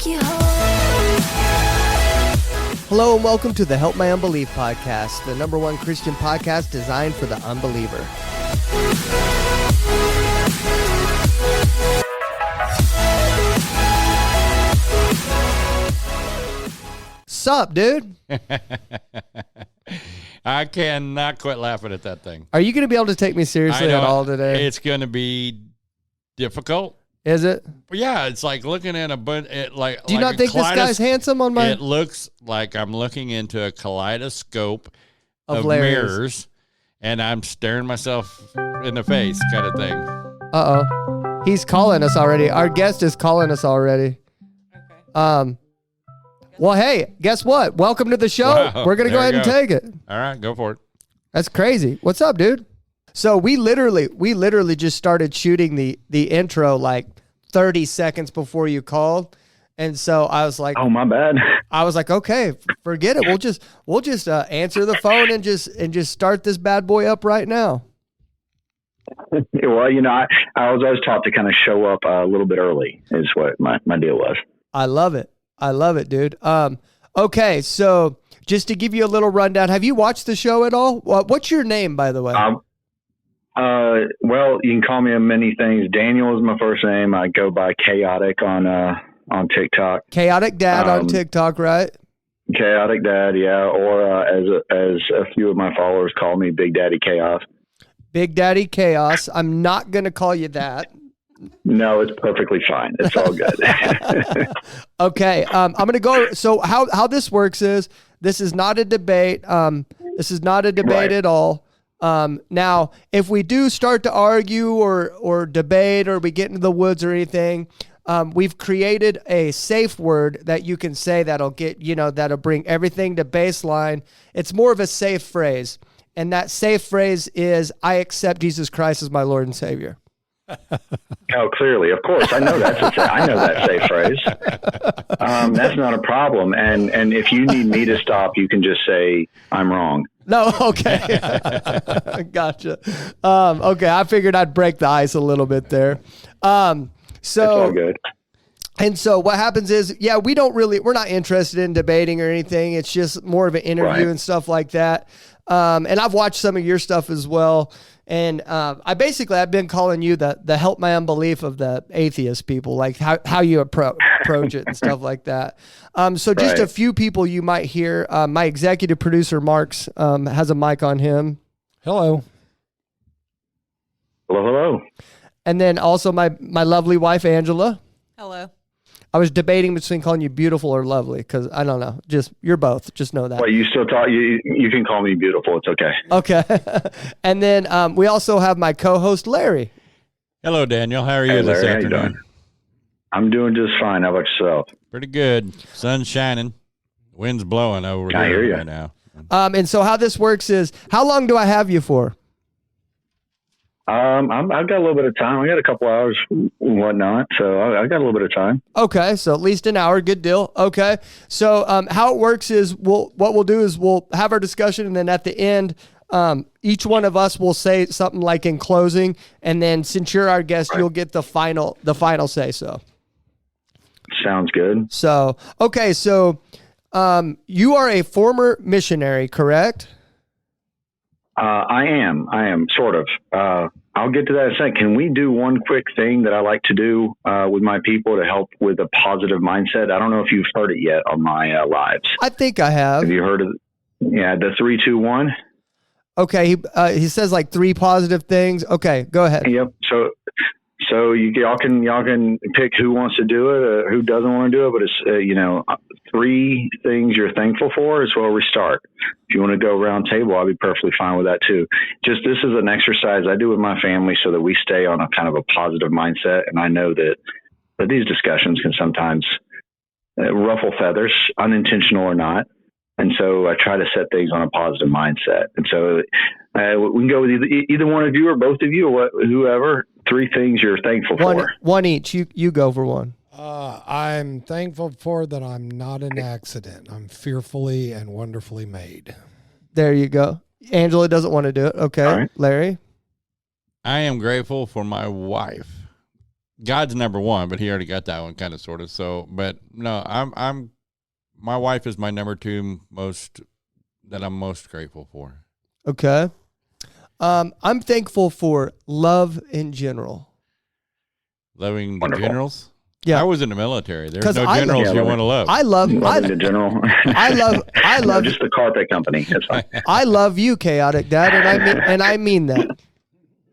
take you home. Hello and welcome to the Help My Unbelief podcast, the #1 Christian podcast designed for the unbeliever. Sup, dude? I cannot quit laughing at that thing. Are you going to be able to take me seriously at all today? It's going to be difficult. Is it? Yeah, it's like looking at Do you not think this guy's handsome on my... It looks like I'm looking into a kaleidoscope of Larry's mirrors, and I'm staring myself in the face kind of thing. Uh-oh. He's calling us already. Our guest is calling us already. Okay. Well, hey, guess what? Welcome to the show. Wow, We're going to go ahead and take it. All right, go for it. That's crazy. What's up, dude? So we literally just started shooting the intro like 30 seconds before you called. And so I was like, oh, my bad. I was like, okay, forget it. We'll just answer the phone and just start this bad boy up right now. Well, you know, I was always taught to kind of show up a little bit early is what my deal was. I love it, dude. Okay. So just to give you a little rundown, have you watched the show at all? What's your name, by the way? Well, you can call me many things. Daniel is my first name. I go by Chaotic on TikTok. Chaotic Dad on TikTok, right? Chaotic Dad, yeah. Or as a few of my followers call me, Big Daddy Chaos. Big Daddy Chaos. I'm not going to call you that. No, it's perfectly fine. It's all good. Okay. I'm going to go. So how this works is this is not a debate. This is not a debate Right. at all. Now, if we do start to argue or debate or we get into the woods or anything, we've created a safe word that you can say that'll bring everything to baseline. It's more of a safe phrase. And that safe phrase is, I accept Jesus Christ as my Lord and Savior. Oh, clearly, of course, I know I know that safe phrase. That's not a problem. And if you need me to stop, you can just say I'm wrong. No, okay. Gotcha. Okay, I figured I'd break the ice a little bit there. So It's all good. And so what happens is, we're not interested in debating or anything. It's just more of an interview Right. and stuff like that. And I've watched some of your stuff as well. And I've been calling you the Help My Unbelief of the atheist people, like how you approach it and stuff like that. So just Right. a few people you might hear. My executive producer, Marks, has a mic on him. Hello. Hello, hello. And then also my lovely wife, Angela. Hello. I was debating between calling you beautiful or lovely because I don't know. Just you're both. Just know that. Well, you still talk. You can call me beautiful. It's okay. Okay. And then we also have my co-host, Larry. Hello, Daniel. How are you Hey, this Larry, how you afternoon? doing? I'm doing just fine. How about yourself? Pretty good. Sun's shining. Wind's blowing over I hear here ya. right now. And so how this works is, how long do I have you for? I've got a little bit of time. I got a couple hours and whatnot, so I got a little bit of time. Okay, so at least an hour. Good deal. Okay, so how it works is what we'll do is we'll have our discussion, and then at the end, each one of us will say something like in closing, and then since you're our guest, Right. you'll get the final say so. Sounds good. So okay, so you are a former missionary, correct? I am sort of. I'll get to that in a second. Can we do one quick thing that I like to do with my people to help with a positive mindset? I don't know if you've heard it yet on my lives. I think I have. Have you heard of it? Yeah, the 3, 2, 1. Okay, he says like 3 positive things. Okay, go ahead. Yep. So y'all can pick who wants to do it or who doesn't want to do it, but it's 3 things you're thankful for is where we start. If you want to go round table, I'll be perfectly fine with that too. Just this is an exercise I do with my family so that we stay on a kind of a positive mindset. And I know that these discussions can sometimes ruffle feathers, unintentional or not. And so I try to set things on a positive mindset. And so we can go with either one of you or both of you or whoever. 3 things you're thankful for. One each. You go for one. I'm thankful for that I'm not an accident. I'm fearfully and wonderfully made. There you go. Angela doesn't want to do it. Okay. All right. Larry? I am grateful for my wife God's number one, but he already got that one kind of sort of. So, but no, my wife is my number two that I'm most grateful for. Okay. I'm thankful for love in general. Loving the Wonderful. generals. Yeah. I was in the military. There's 'Cause no I generals love- you want to love. I love Loving the general. I No, love just the carpet company. That's fine. I love you, chaotic dad, and I mean that.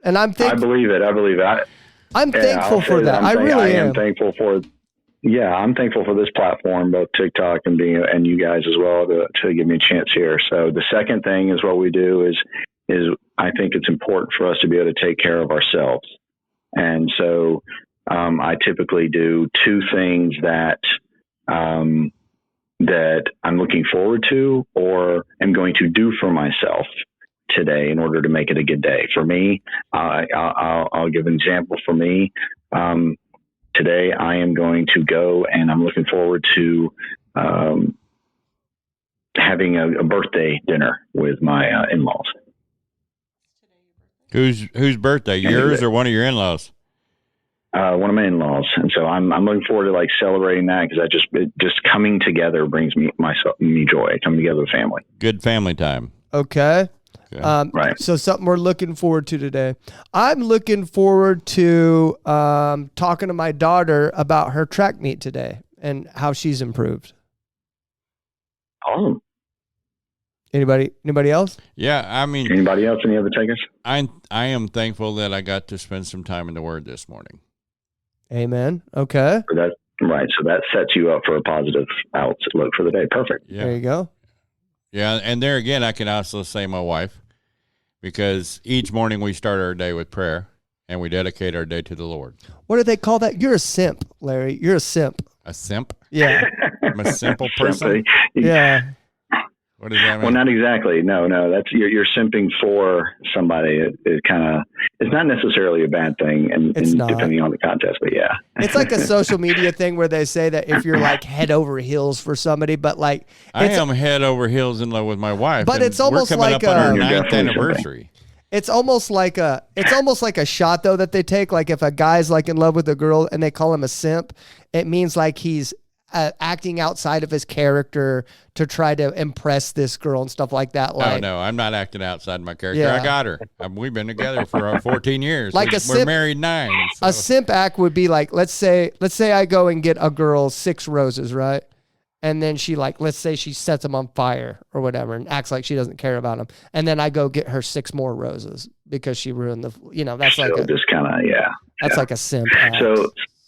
And I'm I thankful. believe it. I'm Yeah, thankful I'll say for that. I'm I really am. thankful for. Yeah, I'm thankful for this platform, both TikTok and you guys as well, to give me a chance here. So the second thing is what we do is I think it's important for us to be able to take care of ourselves, and so I typically do two things that that I'm looking forward to or am going to do for myself today in order to make it a good day. For me, I'll give an example. For me, today I am going to go and I'm looking forward to having a birthday dinner with my in-laws. Whose birthday? Yours or one of your in-laws? One of my in-laws, and so I'm looking forward to like celebrating that because just coming together brings me joy. Coming together with family. Good family time. Okay. Right. So something we're looking forward to today. I'm looking forward to talking to my daughter about her track meet today and how she's improved. Awesome. Anybody else? Yeah, I mean, Anybody else? Any other takers? I am thankful that I got to spend some time in the Word this morning. Amen. Okay. Right. So that sets you up for a positive outlook for the day. Perfect. Yeah. There you go. Yeah, and there again, I can also say my wife, because each morning we start our day with prayer and we dedicate our day to the Lord. What do they call that? You're a simp, Larry. You're a simp. A simp? Yeah. I'm a simple person. Yeah. What does that mean? Well, not exactly. No. That's you're simping for somebody. It kind of it's not necessarily a bad thing, and not. depending on the context. But yeah, It's like a social media thing where they say that if you're like head over heels for somebody, but like I am head over heels in love with my wife. But and it's almost we're coming like up on our You're 9th definitely anniversary. it's almost like a shot though that they take. Like if a guy's like in love with a girl and they call him a simp, it means like he's acting outside of his character to try to impress this girl and stuff like that. Like, No, I'm not acting outside my character. Yeah. I got her. We've been together for 14 years. Like we're married 9. So. A simp act would be like, let's say I go and get a girl 6 roses, right? And then she let's say she sets them on fire or whatever and acts like she doesn't care about them. And then I go get her 6 more roses because she ruined that's so like just kind of that's like a simp act.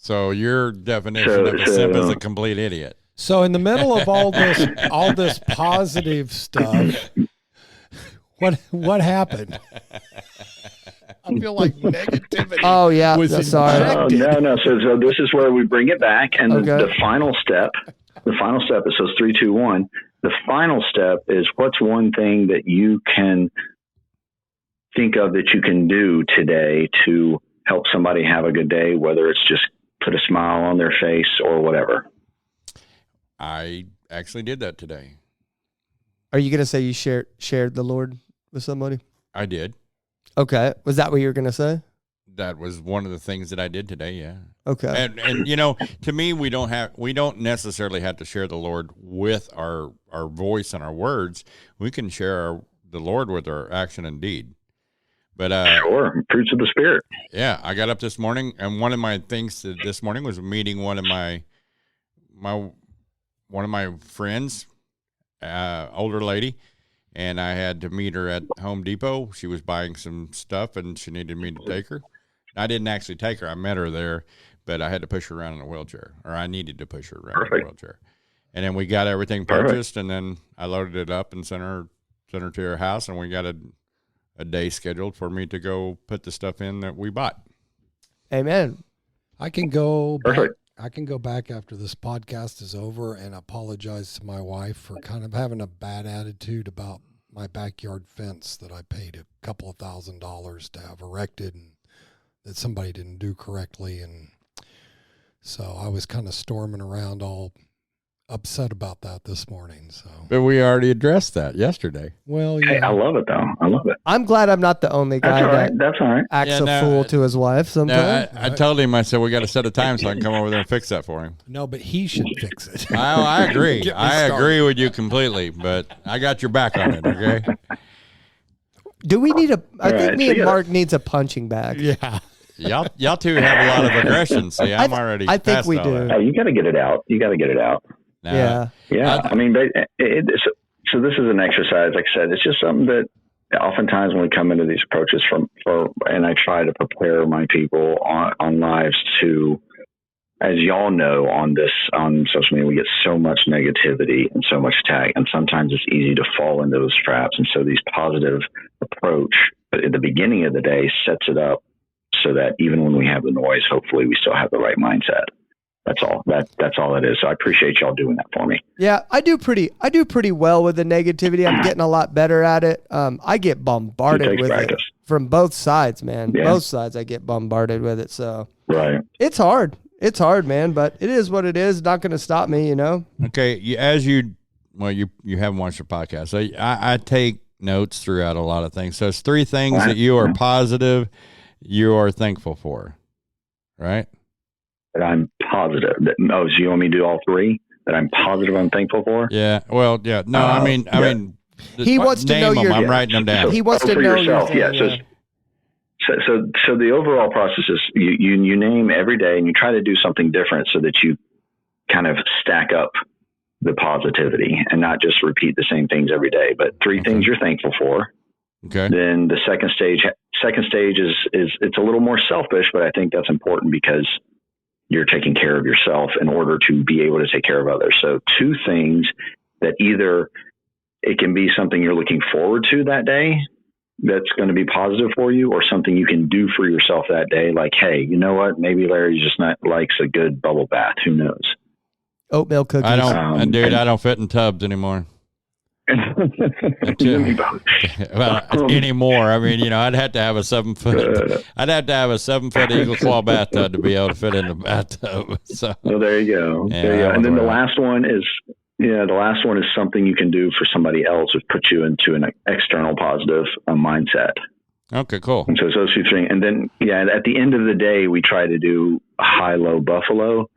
So your definition of a simp is a complete idiot. So in the middle of all this positive stuff, what happened? I feel like negativity. Oh yeah, was sorry. injected. No. So this is where we bring it back, and Okay. the final step. The final step is 3, 2, 1. The final step is what's one thing that you can think of that you can do today to help somebody have a good day, whether it's just put a smile on their face or whatever. I actually did that today. Are you gonna say you shared the Lord with somebody? I did. Okay, was that what you were gonna say? That was one of the things that I did today. Yeah. Okay. And to me, we don't necessarily have to share the Lord with our voice and our words. We can share the Lord with our action and deed. But Sure, fruits of the Spirit. yeah, I got up this morning, and one of my things this morning was meeting one of my friends, older lady, and I had to meet her at Home Depot. She was buying some stuff, and she needed me to take her. I didn't actually take her; I met her there, but I had to push her around in a wheelchair, or I needed to push her around in a wheelchair. And then we got everything purchased, and then I loaded it up and sent her to her house, and we got a day scheduled for me to go put the stuff in that we bought. Amen. I can go Perfect. I can go back after this podcast is over and apologize to my wife for kind of having a bad attitude about my backyard fence that I paid a couple of $1,000s to have erected and that somebody didn't do correctly. And so I was kind of storming around all upset about that this morning. So, But we already addressed that yesterday. well, Hey, yeah, I love it though. I love it. I'm glad I'm not the only That's guy all right. that That's all right. acts Yeah, a no, fool to his wife No, sometimes. I told him, I said, we got to set a time so I can come over there and fix that for him. no, but he should fix it. I agree. Get me I started. agree with you completely, but I got your back on it, okay? Do we need I think right, me so and yeah. Mark needs a punching bag. Yeah. Y'all two have a lot of aggression. See, I'm already I think past we all do. that. You got to get it out. You got to get it out. Now, Yeah. Yeah, I mean, so this is an exercise. Like I said, it's just something that oftentimes when we come into these approaches and I try to prepare my people on lives to, as y'all know, on social media, we get so much negativity and so much attack, and sometimes it's easy to fall into those traps. And so these positive approach, but at the beginning of the day, sets it up so that even when we have the noise, hopefully we still have the right mindset. That's all. That's all it is. So I appreciate y'all doing that for me. Yeah, I do pretty well with the negativity. I'm getting a lot better at it. I get bombarded It takes with practice. it from both sides, man. Yeah. Both sides I get bombarded with it. So Right. it's hard. It's hard, man, but it is what it is. Not going to stop me, you know? Okay, you haven't watched the podcast. So I take notes throughout a lot of things. So it's 3 things that you are positive, you are thankful for, right? That I'm positive. So you want me to do all 3? That I'm positive, I'm thankful for? Yeah. Well, yeah. No, I mean, He wants to know name them. your- I'm writing them down. He wants to for know yourself. your Yeah. thing, So the overall process is you name every day and you try to do something different so that you kind of stack up the positivity and not just repeat the same things every day, but 3 things you're thankful for. Okay. Then the second stage is it's a little more selfish, but I think that's important because you're taking care of yourself in order to be able to take care of others. So 2 things that either it can be something you're looking forward to that day that's going to be positive for you, or something you can do for yourself that day. Like, hey, you know what? Maybe Larry just not likes a good bubble bath. Who knows? Oatmeal cookies. I don't, I don't fit in tubs anymore. Well, anymore. I mean, I'd have to have a 7-foot. I'd have to have a 7-foot eagle claw bathtub to be able to fit in the bathtub. So, well, there you go. Yeah, there you go. And then the right. last one is, something you can do for somebody else to put you into an external positive mindset. Okay, cool. And so it's those 2 things. And then, at the end of the day, we try to do a high-low buffalo,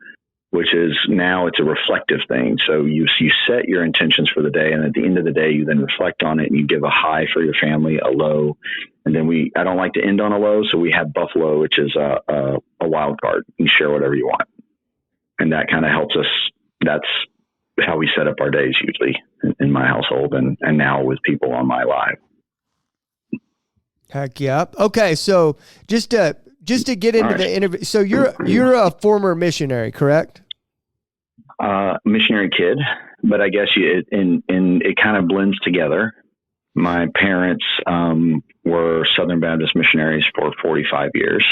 which is now it's a reflective thing. So you set your intentions for the day, and at the end of the day, you then reflect on it and you give a high for your family, a low. And then I don't like to end on a low. So we have buffalo, which is a wild card. You share whatever you want. And that kind of helps us. That's how we set up our days usually in my household and now with people on my live. Heck yeah. Okay, so just to get into the interview. So you're a former missionary, correct? Missionary kid, but I guess it kind of blends together. My parents were Southern Baptist missionaries for 45 years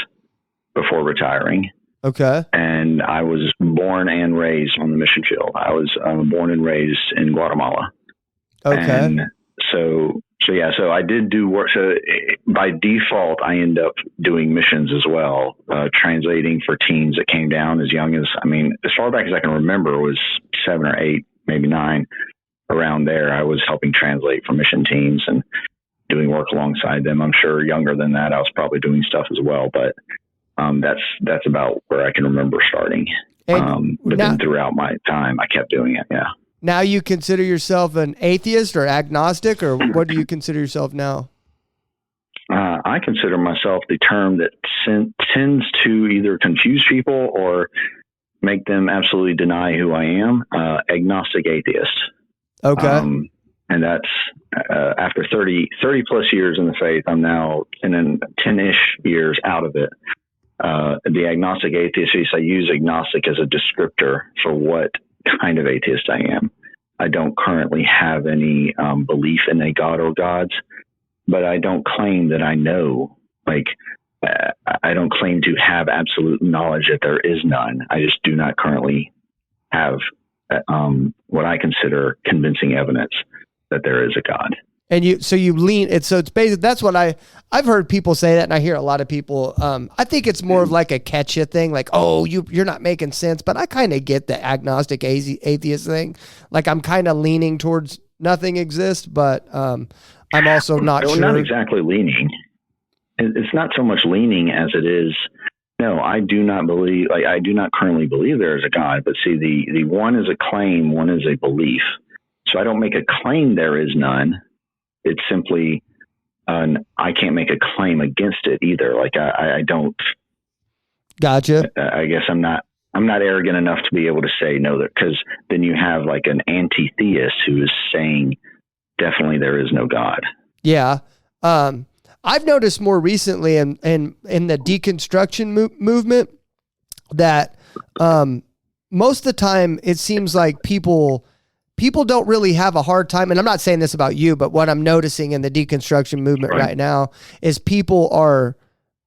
before retiring. Okay. And I was born and raised on the mission field. I was born and raised in Guatemala. Okay. And so I did do work. So by default, I end up doing missions as well, translating for teens that came down as young as far back as I can remember was 7 or 8, maybe 9. Around there, I was helping translate for mission teams and doing work alongside them. I'm sure younger than that, I was probably doing stuff as well, but that's about where I can remember starting. And but then throughout my time, I kept doing it. Yeah. Now you consider yourself an atheist or agnostic, or what do you consider yourself now? I consider myself the term that tends to either confuse people or make them absolutely deny who I am. Agnostic atheist. Okay. And that's after 30 plus years in the faith, I'm now 10-ish years out of it. The agnostic atheist, I use agnostic as a descriptor for what kind of atheist I am. I don't currently have any belief in a God or gods, but I don't claim that I know. I don't claim to have absolute knowledge that there is none. I just do not currently have what I consider convincing evidence that there is a God. So you lean it's basically, that's what I've heard people say that, and I hear a lot of people, I think it's more of like a catch you thing, like, oh, you're not making sense, but I kind of get the agnostic atheist thing. Like I'm kind of leaning towards nothing exists, but I'm also not sure. Not exactly leaning. It's not so much leaning as it is, no, I do not believe, like I do not currently believe there is a God, but see, the one is a claim, one is a belief. So I don't make a claim there is none. It's simply, I can't make a claim against it either. Like I don't. Gotcha. I guess I'm not arrogant enough to be able to say no, because then you have like an anti-theist who is saying definitely there is no God. Yeah. I've noticed more recently in the deconstruction movement that most of the time it seems like people don't really have a hard time, and I'm not saying this about you, but what I'm noticing in the deconstruction movement right now is people are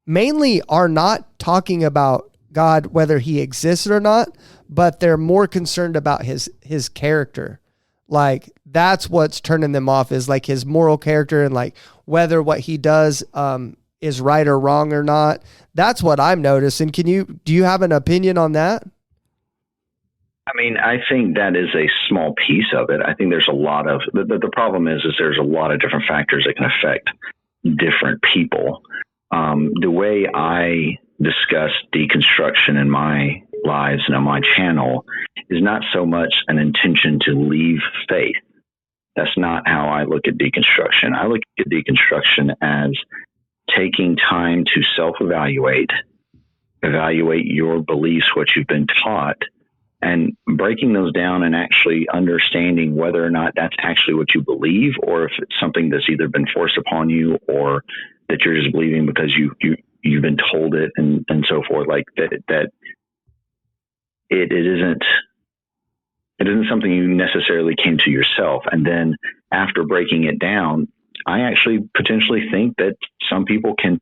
not talking about God, whether he exists or not, but they're more concerned about his character. Like that's what's turning them off, is like his moral character, and like whether what he does is right or wrong or not. That's what I'm noticing. Do you have an opinion on that? I mean, I think that is a small piece of it. I think there's a lot of, the problem is there's a lot of different factors that can affect different people. The way I discuss deconstruction in my lives and on my channel is not so much an intention to leave faith. That's not how I look at deconstruction. I look at deconstruction as taking time to self-evaluate, evaluate your beliefs, what you've been taught, and breaking those down and actually understanding whether or not that's actually what you believe, or if it's something that's either been forced upon you or that you're just believing because you've been told it and so forth. Like that it isn't something you necessarily came to yourself. And then after breaking it down, I actually potentially think that some people can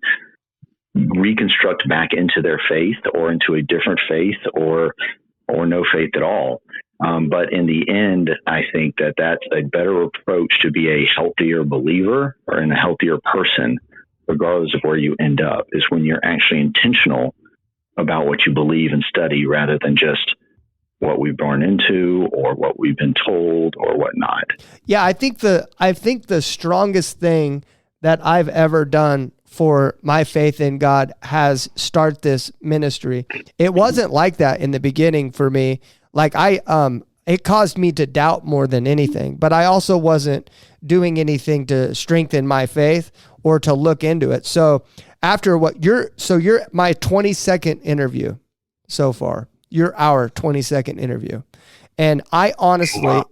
reconstruct back into their faith or into a different faith or no faith at all. But in the end, I think that that's a better approach to be a healthier believer or a healthier person, regardless of where you end up, is when you're actually intentional about what you believe and study rather than just what we've born into or what we've been told or whatnot. Yeah, I think the strongest thing that I've ever done for my faith in God has start this ministry. It wasn't like that in the beginning for me. Like it caused me to doubt more than anything, but I also wasn't doing anything to strengthen my faith or to look into it. So after you're my 22nd interview so far. You're our 22nd interview. And I honestly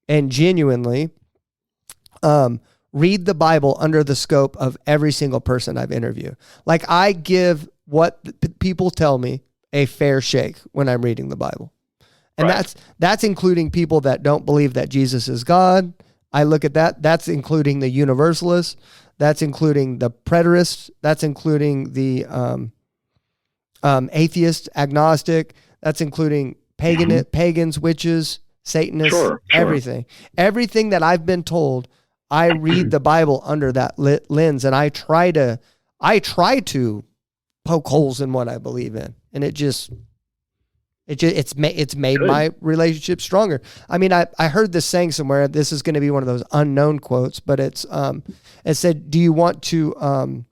and genuinely read the Bible under the scope of every single person I've interviewed. Like I give what people tell me a fair shake when I'm reading the Bible. And that's including people that don't believe that Jesus is God. I look at that. That's including the universalists. That's including the preterists. That's including the atheist, agnostic. That's including pagans, witches, Satanists, everything. Everything that I've been told, I read the Bible under that lens, and I try to poke holes in what I believe in, and it's made Good. My relationship stronger. I mean, I heard this saying somewhere. This is going to be one of those unknown quotes, but it said, "Do you want to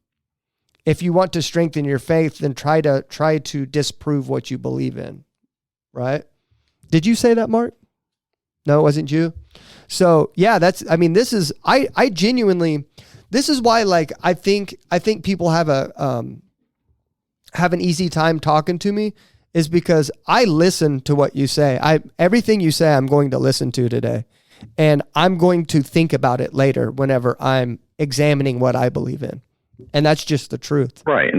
if you want to strengthen your faith, then try to disprove what you believe in." Right? Did you say that, Mark? No, it wasn't you. So yeah, this is why, like, I think people have an easy time talking to me, is because I listen to what you say. Everything you say, I'm going to listen to today, and I'm going to think about it later whenever I'm examining what I believe in. And that's just the truth. Right.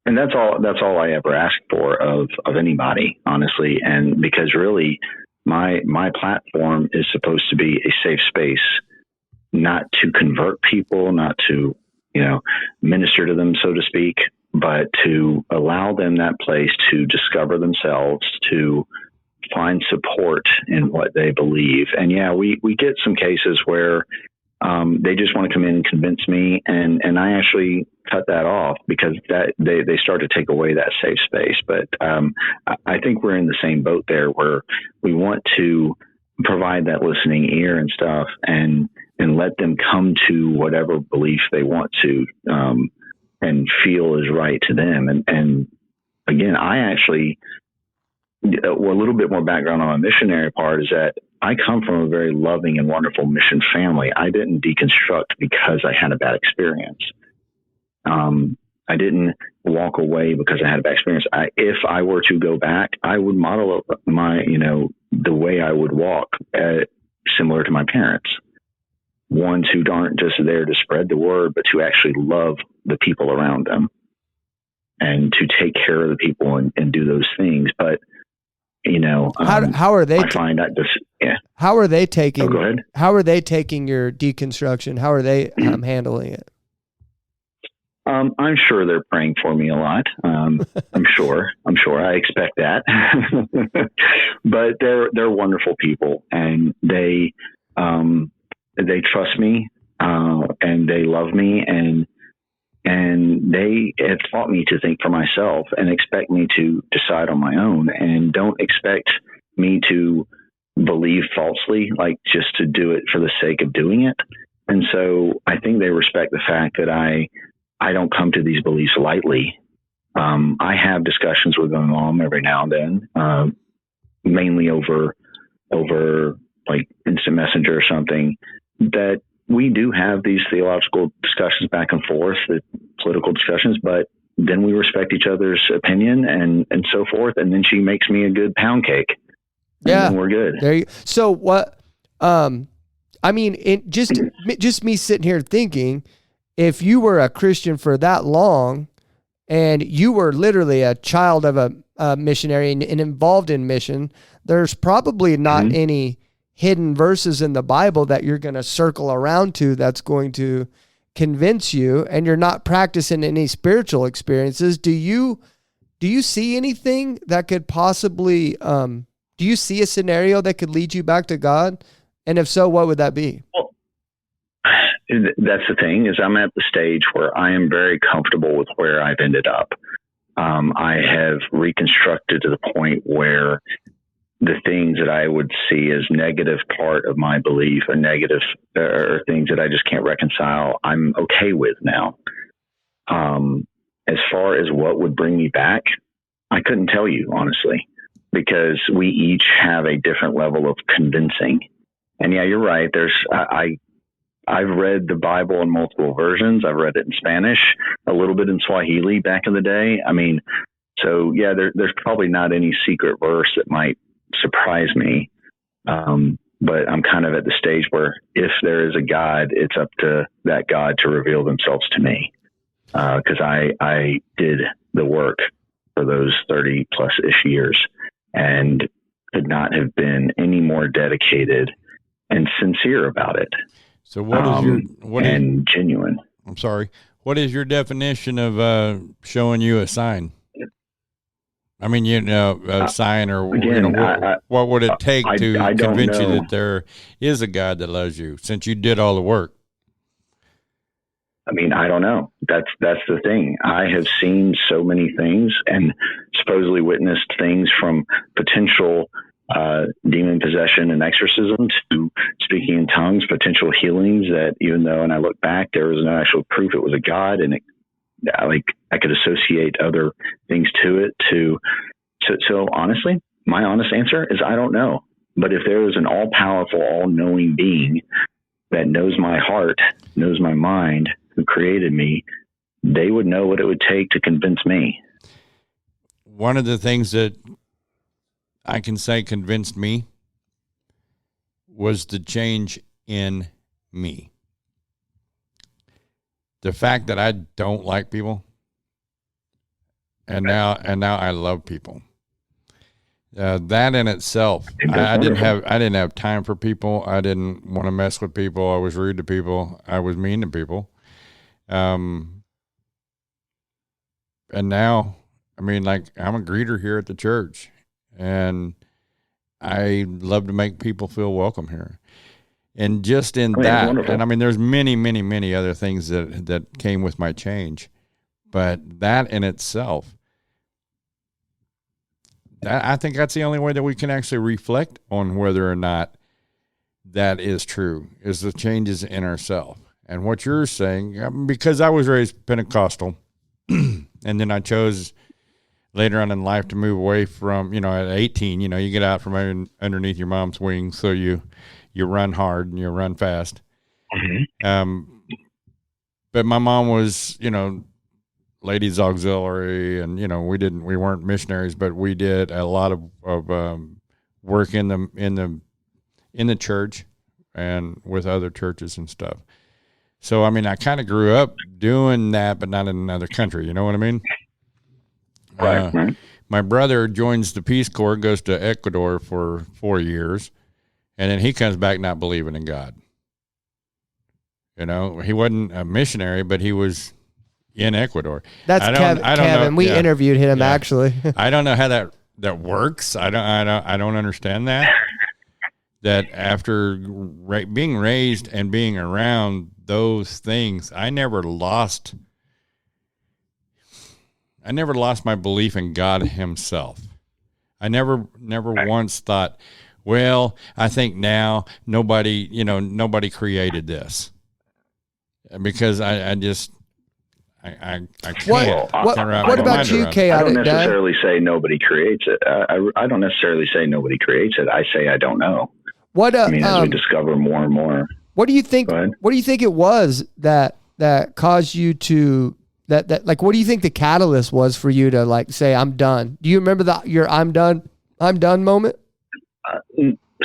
And that's all I ever ask for of anybody, honestly. And because really my platform is supposed to be a safe space, not to convert people, not to, minister to them, so to speak, but to allow them that place to discover themselves, to find support in what they believe. And yeah, we get some cases where they just want to come in and convince me, and I actually cut that off because that they start to take away that safe space. But I think we're in the same boat there, where we want to provide that listening ear and stuff, and let them come to whatever belief they want to, and feel is right to them. And again, I actually, well, a little bit more background on my missionary part is that I come from a very loving and wonderful mission family. I didn't deconstruct because I had a bad experience. I didn't walk away because I had a bad experience. If I were to go back, I would model my, the way I would walk, similar to my parents. Ones who aren't just there to spread the word, but to actually love the people around them and to take care of the people and do those things. But, how are they? I find that this, yeah. How are they taking? Oh, go ahead. How are they taking your deconstruction? How are they handling it? I'm sure they're praying for me a lot. I'm sure. I expect that. But they're wonderful people, and they trust me, and they love me, and they have taught me to think for myself and expect me to decide on my own, and don't expect me to believe falsely, like just to do it for the sake of doing it. And so I think they respect the fact that I don't come to these beliefs lightly. I have discussions with my mom every now and then, mainly over like instant messenger or something, that we do have these theological discussions back and forth, the political discussions, but then we respect each other's opinion and so forth. And then she makes me a good pound cake. Yeah. And then we're good. There you, so what, I mean, just me sitting here thinking, if you were a Christian for that long and you were literally a child of a missionary and involved in mission, there's probably not any hidden verses in the Bible that you're going to circle around to that's going to convince you, and you're not practicing any spiritual experiences. Do you see anything that could possibly, do you see a scenario that could lead you back to God? And if so, what would that be? Well, that's the thing, is I'm at the stage where I am very comfortable with where I've ended up. I have reconstructed to the point where the things that I would see as negative part of my belief, or negative, or things that I just can't reconcile, I'm okay with now. As far as what would bring me back, I couldn't tell you, honestly, because we each have a different level of convincing. And yeah, you're right. I've read the Bible in multiple versions. I've read it in Spanish, a little bit in Swahili back in the day. I mean, so yeah, there's probably not any secret verse that might surprise me. But I'm kind of at the stage where if there is a God, it's up to that God to reveal themselves to me. Cause I did the work for those 30 plus ish years and could not have been any more dedicated and sincere about it. So what is genuine? I'm sorry. What is your definition of showing you a sign? I mean, a sign, or again, what would it take to convince you know. that there is a God that loves you, since you did all the work? I mean, I don't know. That's the thing. I have seen so many things and supposedly witnessed things from potential demon possession and exorcism to speaking in tongues, potential healings, that even though, and I look back, there was no actual proof it was a God, and I could associate other things to it so honestly, my honest answer is I don't know. But if there was an all powerful, all knowing being that knows my heart, knows my mind, who created me, they would know what it would take to convince me. One of the things that I can say convinced me was the change in me. The fact that I don't like people, and now I love people. That in itself, I didn't have time for people. I didn't want to mess with people. I was rude to people. I was mean to people. And now, I mean, like, I'm a greeter here at the church, and I love to make people feel welcome here. And just in It's that, wonderful. and I mean, there's many, many, many other things that came with my change, but that in itself, I think that's the only way that we can actually reflect on whether or not that is true, is the changes in ourselves. And what you're saying, because I was raised Pentecostal, and then I chose later on in life to move away from, at 18, you get out from underneath your mom's wing, so you run hard and you run fast. Mm-hmm. But my mom was, ladies auxiliary, and we weren't missionaries, but we did a lot of work in the church and with other churches and stuff. So I mean, I kind of grew up doing that, but not in another country. You know what I mean? Right. My brother joins the Peace Corps, goes to Ecuador for 4 years, and then he comes back not believing in God. He wasn't a missionary, but he was in Ecuador. That's Kevin. We interviewed him actually. I don't know how that works. I don't understand that. That after being raised and being around those things, I never lost my belief in God Himself. I never once thought, well, I think now nobody created this, because I can't. What about you, Chaotic I don't Dad? necessarily say nobody creates it. I don't necessarily say nobody creates it. I say I don't know. As we discover more and more. What do you think? What do you think it was that caused you to that like? What do you think the catalyst was for you to like say I'm done? Do you remember your I'm done moment?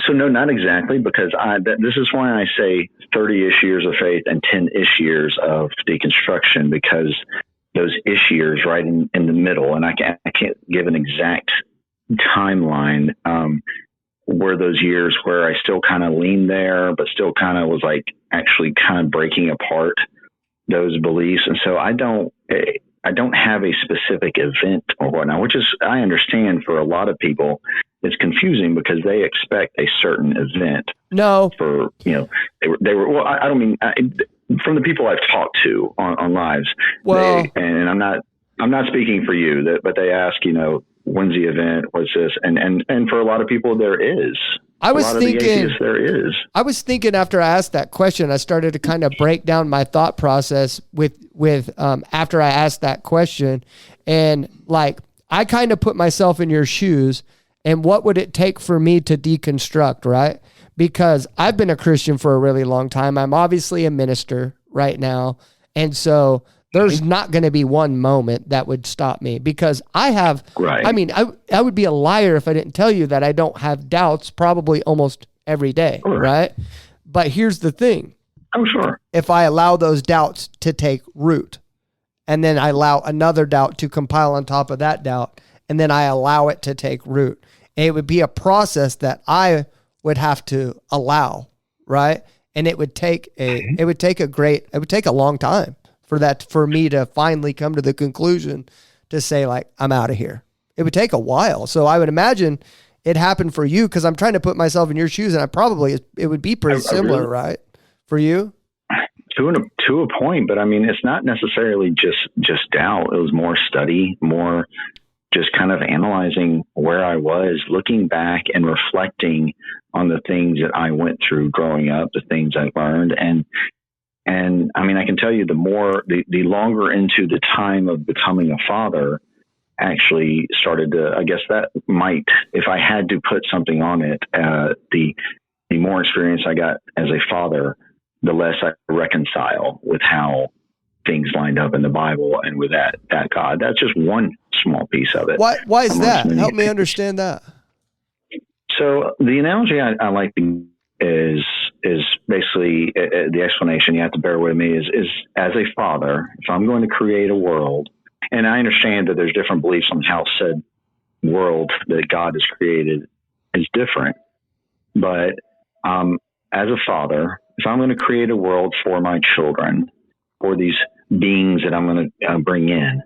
So no, not exactly, because this is why I say 30-ish years of faith and 10-ish years of deconstruction, because those ish years right in the middle, and I can't give an exact timeline. Were those years where I still kind of leaned there, but still kind of was like actually kind of breaking apart those beliefs. And so I don't have a specific event or whatnot, which is, I understand for a lot of people, it's confusing because they expect a certain event. No. For, they were, well, I don't mean, from the people I've talked to on lives, and I'm not speaking for you, but they ask, when's the event? What's this? And for a lot of people, there is. I was thinking after I asked that question, I started to kind of break down my thought process with after I asked that question, and like I kind of put myself in your shoes, and what would it take for me to deconstruct, right? Because I've been a Christian for a really long time. I'm obviously a minister right now, and so there's not going to be one moment that would stop me, because I have, right. I mean, I would be a liar if I didn't tell you that I don't have doubts probably almost every day, sure. Right? But here's the thing. I'm sure. If I allow those doubts to take root, and then I allow another doubt to compile on top of that doubt, and then I allow it to take root, it would be a process that I would have to allow, right? And it would take a long time for me to finally come to the conclusion to say, like, I'm out of here. It would take a while. So I would imagine it happened for you, because I'm trying to put myself in your shoes, and it would be pretty similar, really, right? For you? To a point, but I mean, it's not necessarily just doubt. It was more study, more just kind of analyzing where I was, looking back and reflecting on the things that I went through growing up, the things I learned. And I mean, I can tell you the longer into the time of becoming a father actually started to, I guess that might, if I had to put something on it, the more experience I got as a father, the less I reconcile with how things lined up in the Bible and with that God. That's just one small piece of it. Why is that? Help me understand that. So the analogy I like is basically the explanation. You have to bear with me. Is as a father, if I'm going to create a world, and I understand that there's different beliefs on how said world that God has created is different, but as a father, if I'm going to create a world for my children, for these beings that I'm going to bring in,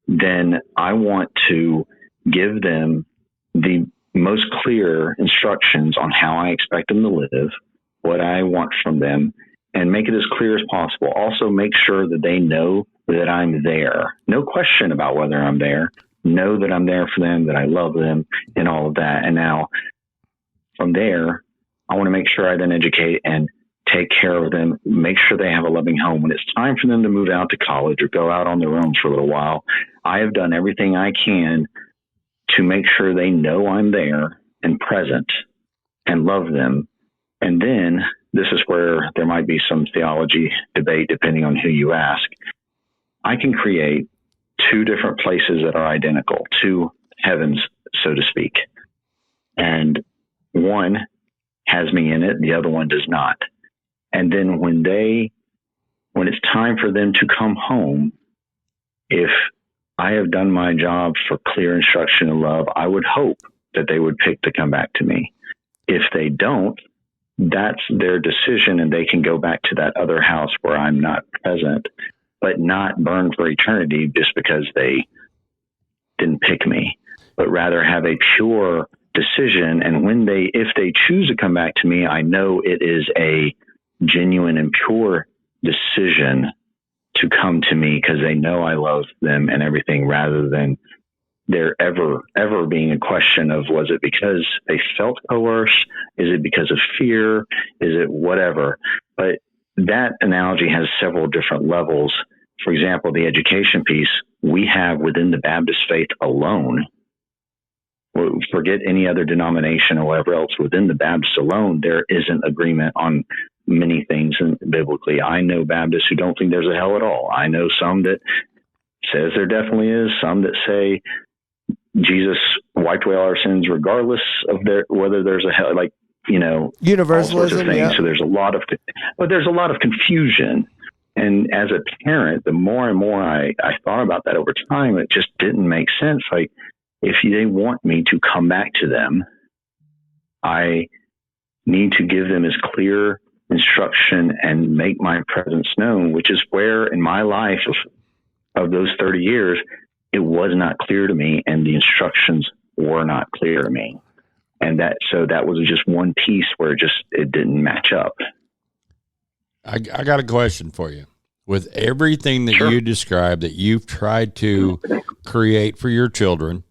then I want to give them the most clear instructions on how I expect them to live, what I want from them, and make it as clear as possible. Also, make sure that they know that I'm there. No question about whether I'm there. Know that I'm there for them, that I love them, and all of that. And now, from there, I want to make sure I then educate and take care of them, make sure they have a loving home. When it's time for them to move out to college or go out on their own for a little while, I have done everything I can to make sure they know I'm there and present and love them. And then this is where there might be some theology debate depending on who you ask. I can create two different places that are identical, two heavens, so to speak. And one has me in it, the other one does not. And then when it's time for them to come home, if I have done my job for clear instruction and love, I would hope that they would pick to come back to me. If they don't, that's their decision, and they can go back to that other house where I'm not present, but not burn for eternity just because they didn't pick me, but rather have a pure decision. And if they choose to come back to me, I know it is a genuine and pure decision to come to me because they know I love them and everything, rather than there ever being a question of, was it because they felt coerced? Is it because of fear? Is it whatever? But that analogy has several different levels. For example, the education piece we have within the Baptist faith alone. Forget any other denomination or whatever else. Within the Baptist alone, there isn't agreement on many things biblically. I know Baptists who don't think there's a hell at all. I know some that says there definitely is, some that say Jesus wiped away all our sins regardless of whether there's a hell, like, universalism. Yeah. So there's a lot of confusion. And as a parent, the more and more I thought about that over time, it just didn't make sense. Like, if they want me to come back to them, I need to give them as clear instruction and make my presence known, which is where in my life of those 30 years, it was not clear to me and the instructions were not clear to me. And so that was just one piece where it didn't match up. I got a question for you. With everything that you described that you've tried to create for your children,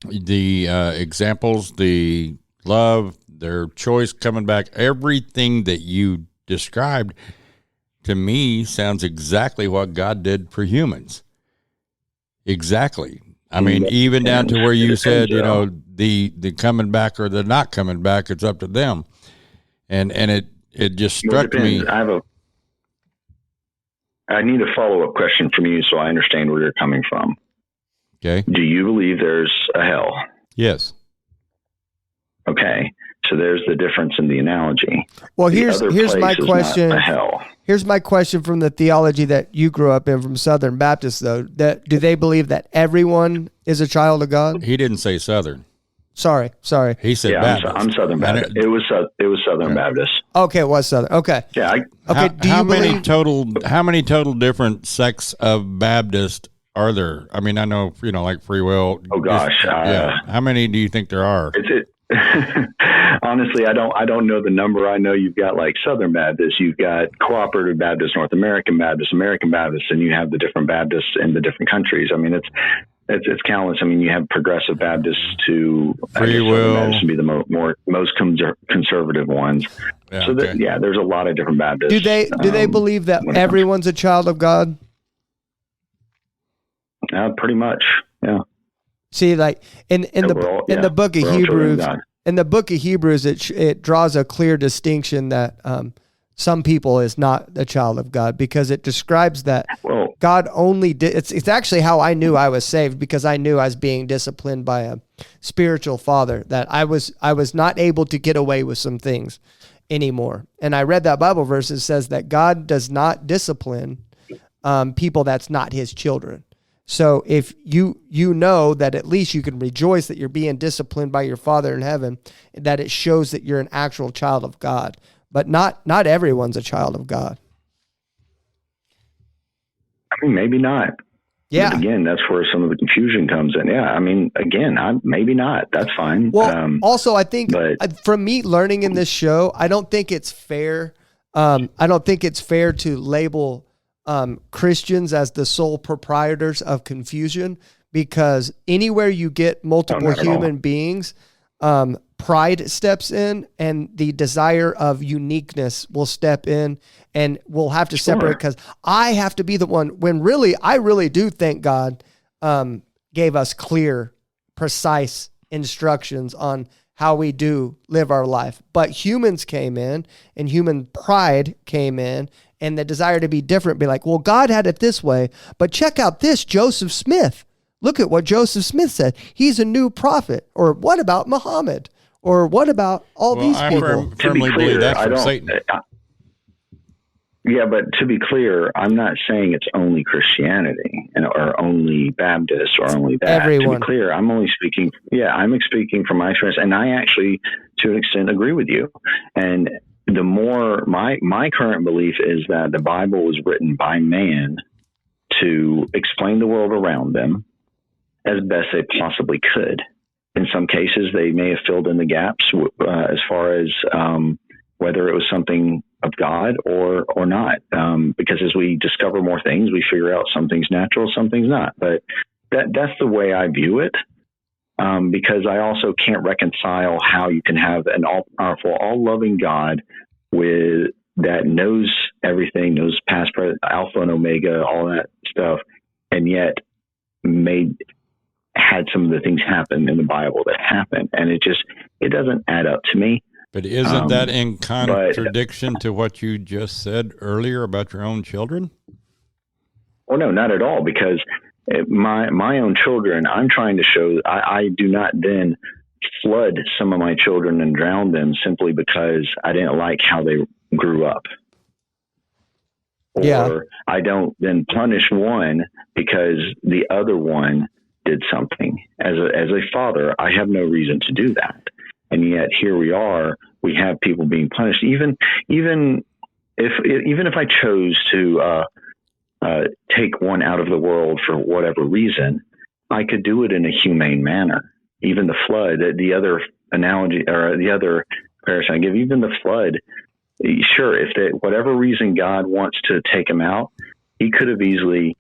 the examples, the love, their choice coming back, everything that you described to me sounds exactly what God did for humans. Exactly. I mean, even down to where you said, the coming back or the not coming back, it's up to them. And it just struck me. I need a follow-up question from you so I understand where you're coming from. Okay. Do you believe there's a hell? Yes. Okay. So there's the difference in the analogy. Well, here's my question. Hell. Here's my question from the theology that you grew up in from Southern Baptist, though. Do they believe that everyone is a child of God? He didn't say Southern. Sorry. He said Baptist. I'm Southern Baptist. It was Southern Baptist. Okay, it was Southern. Okay. Yeah. How many total different sects of Baptist are there? I mean, I know, like Free Will. Oh gosh. How many do you think there are? Honestly, I don't know the number. I know you've got like Southern Baptist, you've got Cooperative Baptist, North American Baptist, American Baptist, and you have the different Baptists in the different countries. I mean, it's countless. I mean, you have Progressive Baptists to Free Will Baptists to be the most conservative ones. Yeah, so there's a lot of different Baptists. Do they believe that everyone's a child of God? Pretty much, yeah. See, like in the book of Hebrews, it draws a clear distinction that some people is not a child of God, because it describes that God only did. It's actually how I knew I was saved, because I knew I was being disciplined by a spiritual father, that I was not able to get away with some things anymore. And I read that Bible verse that says that God does not discipline people that's not his children. So if you know that at least you can rejoice that you're being disciplined by your Father in heaven, that it shows that you're an actual child of God. But not everyone's a child of God. I mean, maybe not. Yeah. But again, that's where some of the confusion comes in. Yeah. I mean, again, maybe not. That's fine. Well, also, I think but from me learning in this show, I don't think it's fair. I don't think it's fair to label Christians as the sole proprietors of confusion, because anywhere you get multiple human beings, pride steps in, and the desire of uniqueness will step in, and we'll have to separate, because I have to be the one, when really, I really do think God gave us clear, precise instructions on how we do live our life. But humans came in, and human pride came in, and the desire to be different, be like, well, God had it this way, but check out this Joseph Smith. Look at what Joseph Smith said. He's a new prophet. Or what about Muhammad? Or what about all these people? I firmly believe that from Satan. Yeah, but to be clear, I'm not saying it's only Christianity or only Baptist or only that. Everyone. To be clear, I'm only speaking. Yeah, I'm speaking from my experience, and I actually, to an extent, agree with you. And the more my current belief is that the Bible was written by man to explain the world around them as best they possibly could. In some cases, they may have filled in the gaps as far as whether it was something of God or not. Because as we discover more things, we figure out something's natural, something's not. But that's the way I view it. Because I also can't reconcile how you can have an all-powerful, all-loving God with that knows everything, knows past, present, Alpha and Omega, all that stuff, and yet had some of the things happen in the Bible that happened, and it doesn't add up to me. But isn't that in contradiction to what you just said earlier about your own children? Oh, no, not at all, because my own children, I'm trying to show I do not then flood some of my children and drown them simply because I didn't like how they grew up. Or I don't then punish one because the other one did something. As a father, I have no reason to do that. And yet here we are, we have people being punished. Even if I chose to take one out of the world for whatever reason, I could do it in a humane manner. Even the flood, the other analogy or the other comparison I give, even the flood, sure, if whatever reason God wants to take him out, he could have easily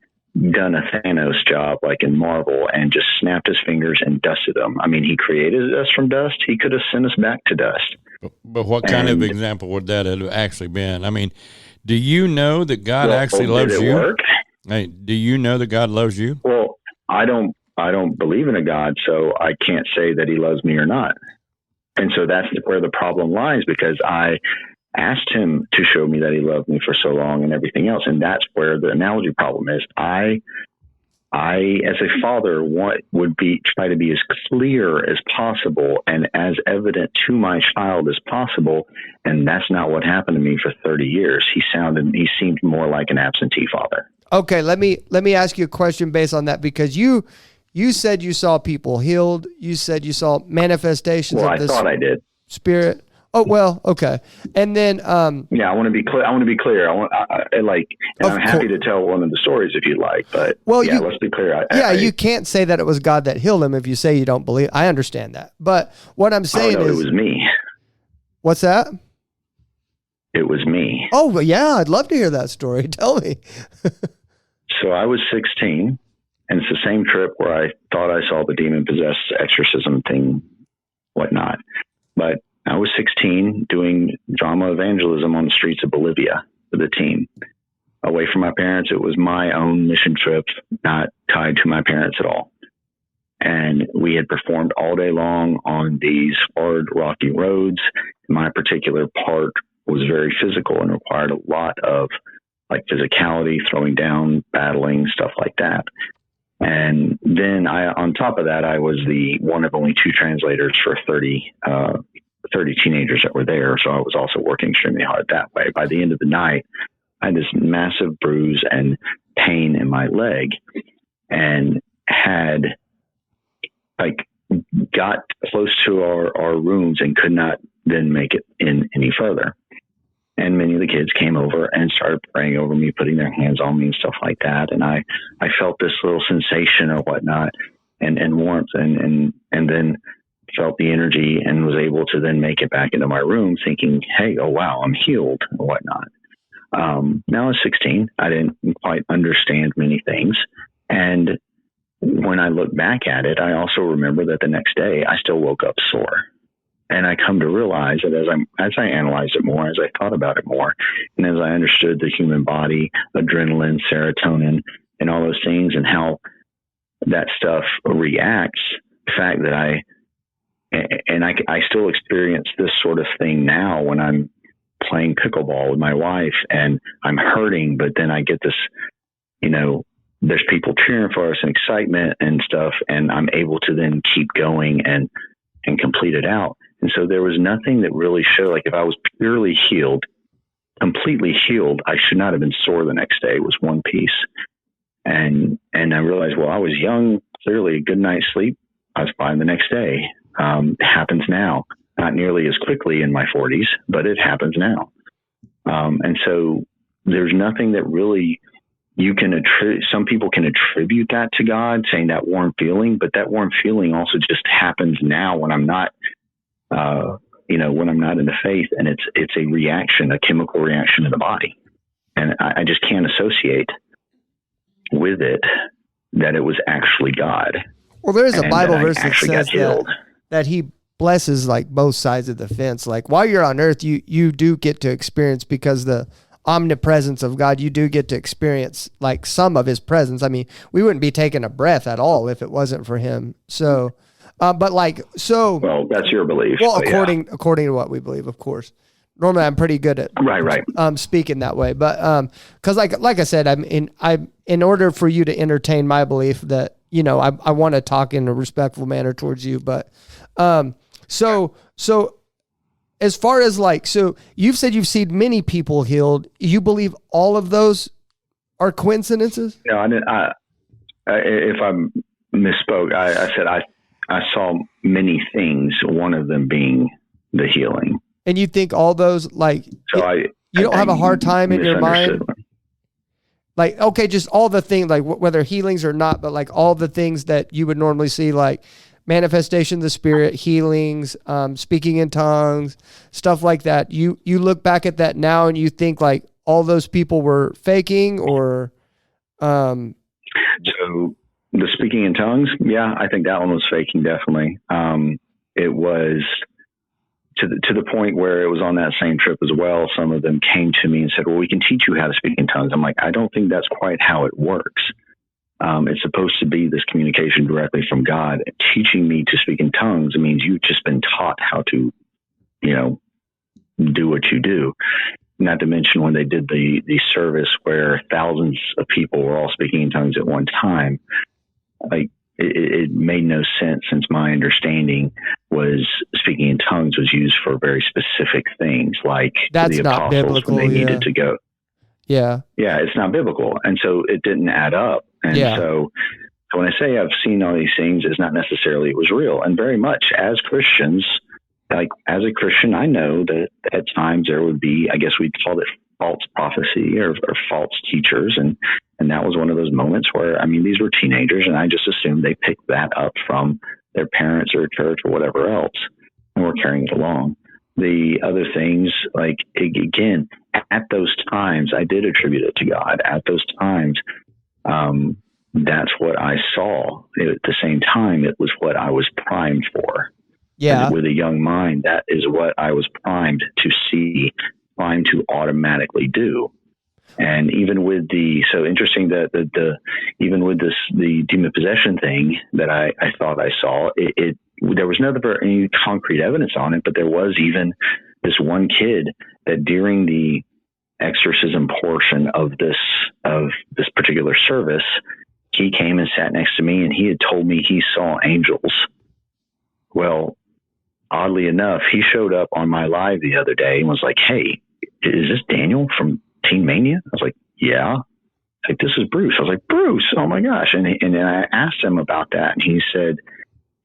done a Thanos job like in Marvel and just snapped his fingers and dusted them. I mean, he created us from dust. He could have sent us back to dust. But what kind of example would that have actually been? I mean, do you know that God actually loves you? Work? Hey, do you know that God loves you? Well, I don't believe in a God, so I can't say that he loves me or not. And so that's where the problem lies, because I asked him to show me that he loved me for so long and everything else. And that's where the analogy problem is. I as a father, would try to be as clear as possible and as evident to my child as possible. And that's not what happened to me for 30 years. He seemed more like an absentee father. Okay. Let me ask you a question based on that, because you said you saw people healed. You said you saw manifestations of this. I thought I did. Spirit. Oh, well, okay. And then, yeah, I want to be clear. I'm happy to tell one of the stories if you'd like, but let's be clear. You can't say that it was God that healed him if you say you don't believe. I understand that. But what I'm saying is, it was me. What's that? It was me. Oh, well, yeah. I'd love to hear that story. Tell me. So I was 16, and it's the same trip where I thought I saw the demon-possessed exorcism thing, whatnot. But I was 16 doing drama evangelism on the streets of Bolivia with a team. Away from my parents, it was my own mission trip, not tied to my parents at all. And we had performed all day long on these hard, rocky roads. My particular part was very physical and required a lot of physicality, throwing down, battling, stuff like that. And then on top of that, I was the one of only two translators for 30 teenagers that were there. So I was also working extremely hard that way. By the end of the night, I had this massive bruise and pain in my leg, and had got close to our rooms and could not then make it in any further. And many of the kids came over and started praying over me, putting their hands on me and stuff like that. And I felt this little sensation or whatnot and warmth and then felt the energy and was able to then make it back into my room thinking, hey, oh, wow, I'm healed and whatnot. Now I was 16. I didn't quite understand many things. And when I look back at it, I also remember that the next day I still woke up sore. And I come to realize that as I analyzed it more, as I thought about it more, and as I understood the human body, adrenaline, serotonin, and all those things, and how that stuff reacts, the fact that I still experience this sort of thing now when I'm playing pickleball with my wife and I'm hurting, but then I get this, there's people cheering for us and excitement and stuff, and I'm able to then keep going and complete it out. And so there was nothing that really showed, like if I was purely healed, completely healed, I should not have been sore the next day. It was one piece. And I realized, well, I was young, clearly a good night's sleep. I was fine the next day. It happens now, not nearly as quickly in my 40s, but it happens now. And so there's nothing that really you can attribute. Some people can attribute that to God, saying that warm feeling, but that warm feeling also just happens now when I'm not, when I'm not in the faith, and it's a reaction, a chemical reaction in the body. And I just can't associate with it that it was actually God. Well, there is a Bible verse that says that he blesses like both sides of the fence. Like while you're on earth, you do get to experience, because the omnipresence of God, you do get to experience like some of his presence. I mean, we wouldn't be taking a breath at all if it wasn't for him. So, well, that's your belief. Well, according to what we believe, of course. Normally I'm pretty good at speaking that way, but cause like I said, in order for you to entertain my belief that, I want to talk in a respectful manner towards you, but so as far as so you've said you've seen many people healed. You believe all of those are coincidences? No, I didn't. If I misspoke, I said I saw many things, one of them being the healing. And you think all those, you don't have a hard time in your mind? Like, okay, just all the things, like whether healings or not, but like all the things that you would normally see, like manifestation of the Spirit, healings, speaking in tongues, stuff like that. You look back at that now and you think like all those people were faking or... So the speaking in tongues, yeah, I think that one was faking, definitely. It was... To the point where it was on that same trip as well. Some of them came to me and said, well, we can teach you how to speak in tongues. I'm like, I don't think that's quite how it works. It's supposed to be this communication directly from God. Teaching me to speak in tongues means you've just been taught how to, do what you do. Not to mention when they did the service where thousands of people were all speaking in tongues at one time, like, it made no sense, since my understanding was speaking in tongues was used for very specific things, like that's the not apostles biblical, when they needed to go. Yeah. Yeah, it's not biblical. And so it didn't add up. And so when I say I've seen all these things, it's not necessarily it was real. And very much as Christians, like as a Christian, I know that at times there would be, I guess we'd call it false prophecy or false teachers. And that was one of those moments where, these were teenagers, and I just assumed they picked that up from their parents or church or whatever else, and were carrying it along. The other things, like, again, at those times, I did attribute it to God. At those times, that's what I saw. At the same time, it was what I was primed for. Yeah. And with a young mind, that is what I was primed to see, primed to automatically do. And even with so interesting that even with the demon possession thing that I thought I saw, there was never any concrete evidence on it, but there was even this one kid that during the exorcism portion of this particular service, he came and sat next to me, and he had told me he saw angels. Well, oddly enough, he showed up on my live the other day and was like, "Hey, is this Daniel from Teen Mania?" I was like, "Yeah." Like, "This is Bruce." I was like, "Bruce, oh my gosh." And I asked him about that, and he said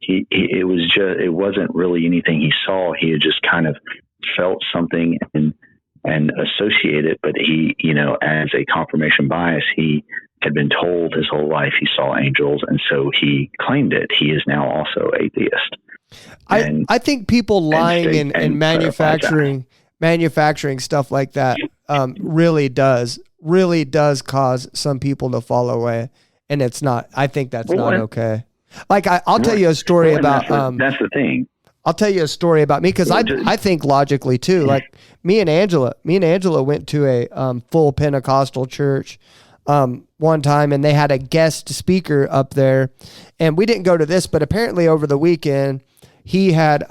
it wasn't really anything he saw. He had just kind of felt something, and and associate it. But he, as a confirmation bias, he had been told his whole life he saw angels, and so he claimed it. He is now also atheist. I think people lying and manufacturing stuff like that really does cause some people to fall away, and it's not. I think that's not okay. Like I'll tell you a story about. That's the thing. I'll tell you a story about me because I think logically too. Like me and Angela went to a full Pentecostal church one time, and they had a guest speaker up there, and we didn't go to this, but apparently over the weekend he had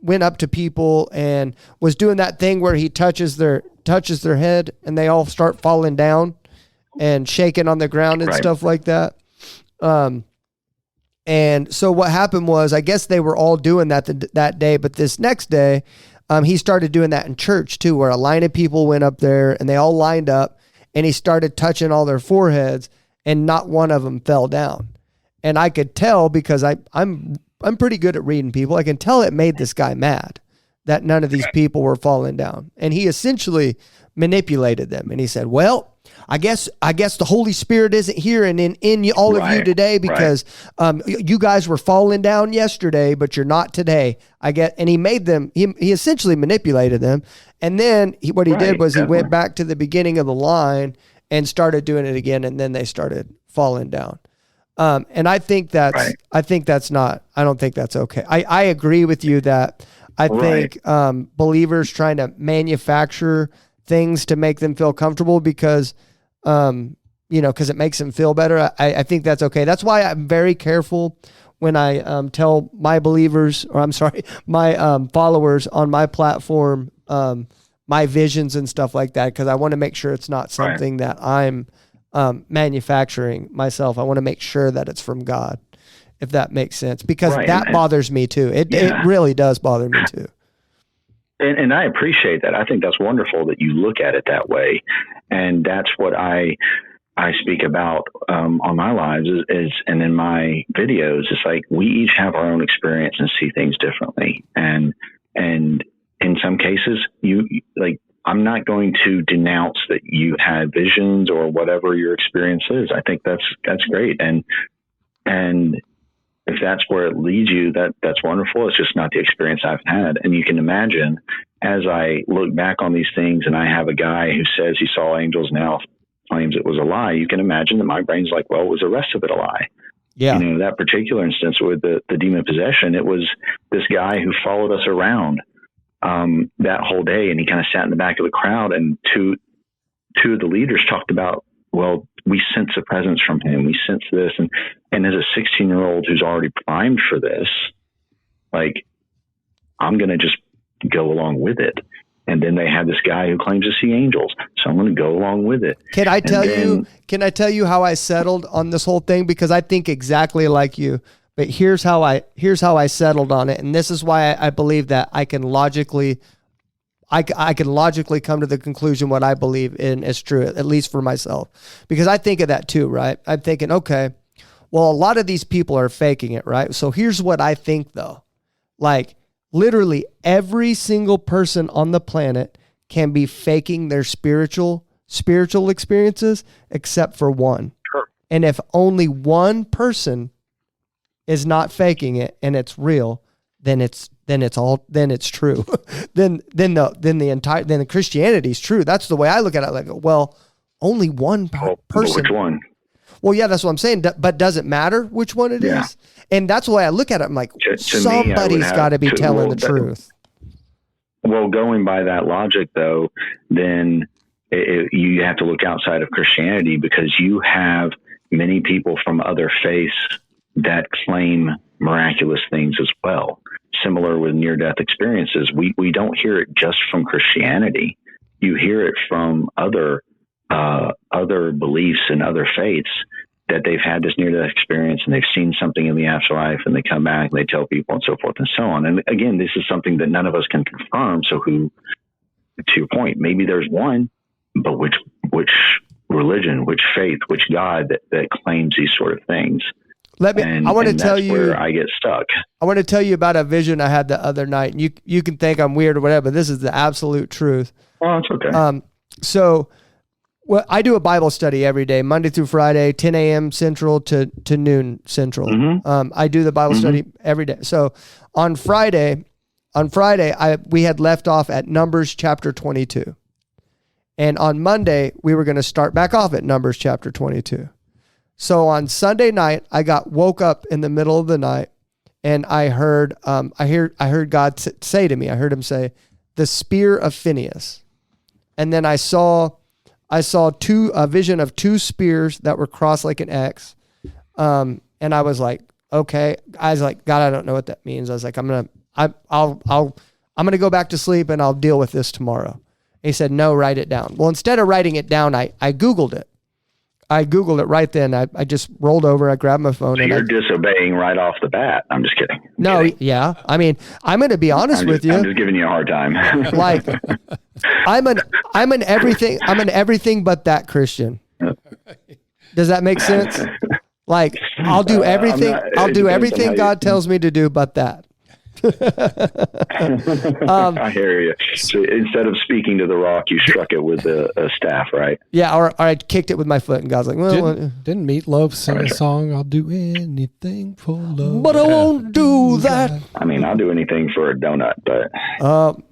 went up to people and was doing that thing where he touches their head and they all start falling down and shaking on the ground and stuff like that. And so what happened was, I guess they were all doing that day, but this next day, he started doing that in church too, where a line of people went up there and they all lined up and he started touching all their foreheads and not one of them fell down. And I could tell because I'm pretty good at reading people. I can tell it made this guy mad that none of these people were falling down. And he essentially manipulated them. And he said, well, I guess the Holy Spirit isn't here and in all of you today because you guys were falling down yesterday, but you're not today. And he made them, he essentially manipulated them. And then what he did was he went back to the beginning of the line and started doing it again. And then they started falling down. And I think I don't think that's okay. I agree with you that I think believers trying to manufacture things to make them feel comfortable because it makes them feel better. I think that's okay. That's why I'm very careful when I tell my my followers on my platform, my visions and stuff like that, because I want to make sure it's not something that I'm manufacturing myself. I want to make sure that it's from God, if that makes sense, because that bothers me too. It really does bother me too. And I appreciate that. I think that's wonderful that you look at it that way. And that's what I speak about on my lives is and in my videos. It's like we each have our own experience and see things differently. And in some cases, I'm not going to denounce that you had visions or whatever your experience is. I think that's great. And if that's where it leads you, that's wonderful. It's just not the experience I've had. And you can imagine, as I look back on these things and I have a guy who says he saw angels now claims it was a lie, you can imagine that my brain's like, well, was the rest of it a lie? Yeah. That particular instance with the demon possession, it was this guy who followed us around that whole day, and he kind of sat in the back of the crowd, and two of the leaders talked about, well, we sense a presence from him. We sense this. And as a 16-year-old who's already primed for this, like, I'm going to just go along with it. And then they have this guy who claims to see angels. So I'm going to go along with it. Can I tell you how I settled on this whole thing? Because I think exactly like you, but here's how I settled on it. And this is why I believe that I can logically come to the conclusion what I believe in is true, at least for myself, because I think of that too, right? I'm thinking, okay, well, a lot of these people are faking it, right? So here's what I think though. Like literally every single person on the planet can be faking their spiritual experiences except for one. Sure. And if only one person is not faking it and it's real, then it's true. then the Christianity is true. That's the way I look at it. Like, well, only one person. Which one? Well, yeah, that's what I'm saying. But does it matter which one it is? And that's the way I look at it. I'm like, somebody's got to be telling the truth. Well, going by that logic, though, then you have to look outside of Christianity, because you have many people from other faiths that claim miraculous things as well. Similar with near-death experiences, we don't hear it just from Christianity. You hear it from other beliefs and other faiths that they've had this near-death experience and they've seen something in the afterlife, and they come back and they tell people and so forth and so on. And again, this is something that none of us can confirm. So to your point, maybe there's one, but which religion, which faith, which God that claims these sort of things? I want to tell you where I get stuck. I want to tell you about a vision I had the other night. And you can think I'm weird or whatever, but this is the absolute truth. Oh, it's okay. So I do a Bible study every day, Monday through Friday, 10 a.m. Central to noon Central. Mm-hmm. I do the Bible study every day. So on Friday, we had left off at Numbers chapter 22. And on Monday, we were going to start back off at Numbers chapter 22. So on Sunday night, I woke up in the middle of the night, and I heard God say to me, I heard him say, the spear of Phineas. And then I saw a vision of two spears that were crossed like an X. And I was like, okay. I was like, God, I don't know what that means. I was like, I'm going to go back to sleep and I'll deal with this tomorrow. And he said, no, write it down. Well, instead of writing it down, I Googled it. I Googled it right then. I just rolled over. I grabbed my phone. So you're disobeying right off the bat. I'm just kidding. Yeah. I mean, I'm going to be honest with you. I'm just giving you a hard time. Like, I'm an everything but that Christian. Does that make sense? Like, I'll do everything. I'll do everything God tells me to do, but that. I hear you. So instead of speaking to the rock, you struck it with a staff, right? Yeah, or I kicked it with my foot, and God's like, well, didn't Meatloaf sing a song? I'll do anything for love, but I won't do that. I mean, I'll do anything for a donut, but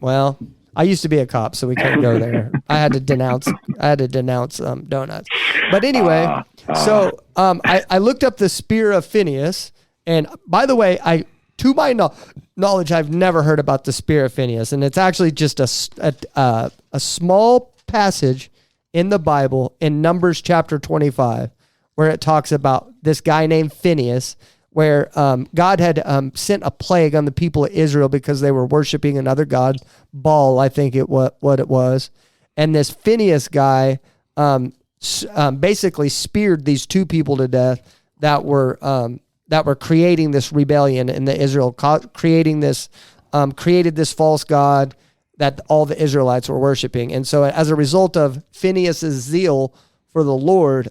well, I used to be a cop, so we can't go there. I had to denounce donuts. But anyway, so I looked up the spear of Phineas, and by the way, to my knowledge, I've never heard about the spear of Phineas, and it's actually just a small passage in the Bible in Numbers chapter 25, where it talks about this guy named Phineas, where God had sent a plague on the people of Israel because they were worshiping another god, Baal, I think what it was, and this Phineas guy basically speared these two people to death that were creating this rebellion in the Israel, created this false god that all the Israelites were worshiping. And so as a result of Phineas's zeal for the Lord,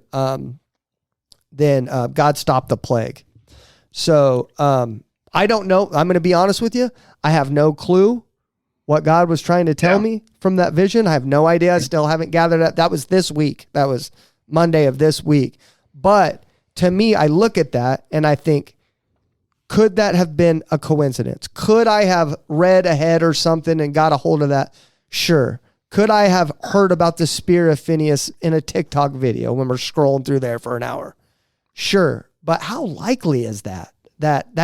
then God stopped the plague. So I don't know. I'm going to be honest with you. I have no clue what God was trying to tell me from that vision. I have no idea. I still haven't gathered it. That was this week. That was Monday of this week. But to me, I look at that and I think, could that have been a coincidence? Could I have read ahead or something and got a hold of that? Sure. Could I have heard about the spear of Phineas in a TikTok video when we're scrolling through there for an hour? Sure. But how likely is that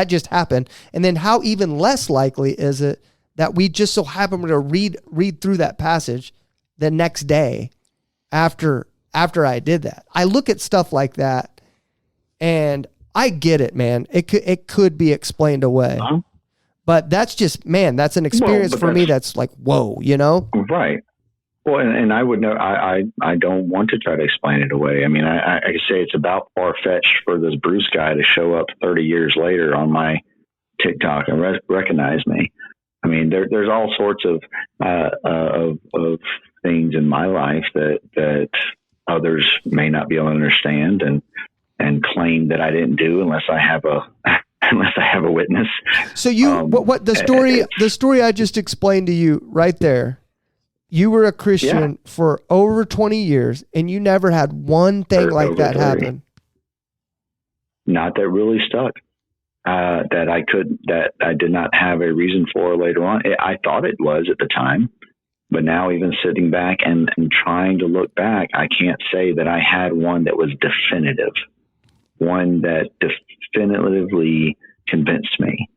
just happened? And then how even less likely is it that we just so happen to read through that passage the next day after I did that? I look at stuff like that and I get it, man. It could be explained away. Uh-huh. But that's just, man, that's an experience for me that's like, whoa, you know? Right. Well, and I would know, I don't want to try to explain it away. I mean, I say it's about far-fetched for this Bruce guy to show up 30 years later on my TikTok and recognize me. I mean, there's all sorts of things in my life that others may not be able to understand and claim that I didn't do unless I have a witness. So what the story I just explained to you right there. You were a Christian for over 20 years, and you never had one thing like that happen. Not that really stuck. That I did not have a reason for later on. I thought it was at the time, but now even sitting back and trying to look back, I can't say that I had one that was definitive, one that definitively convinced me.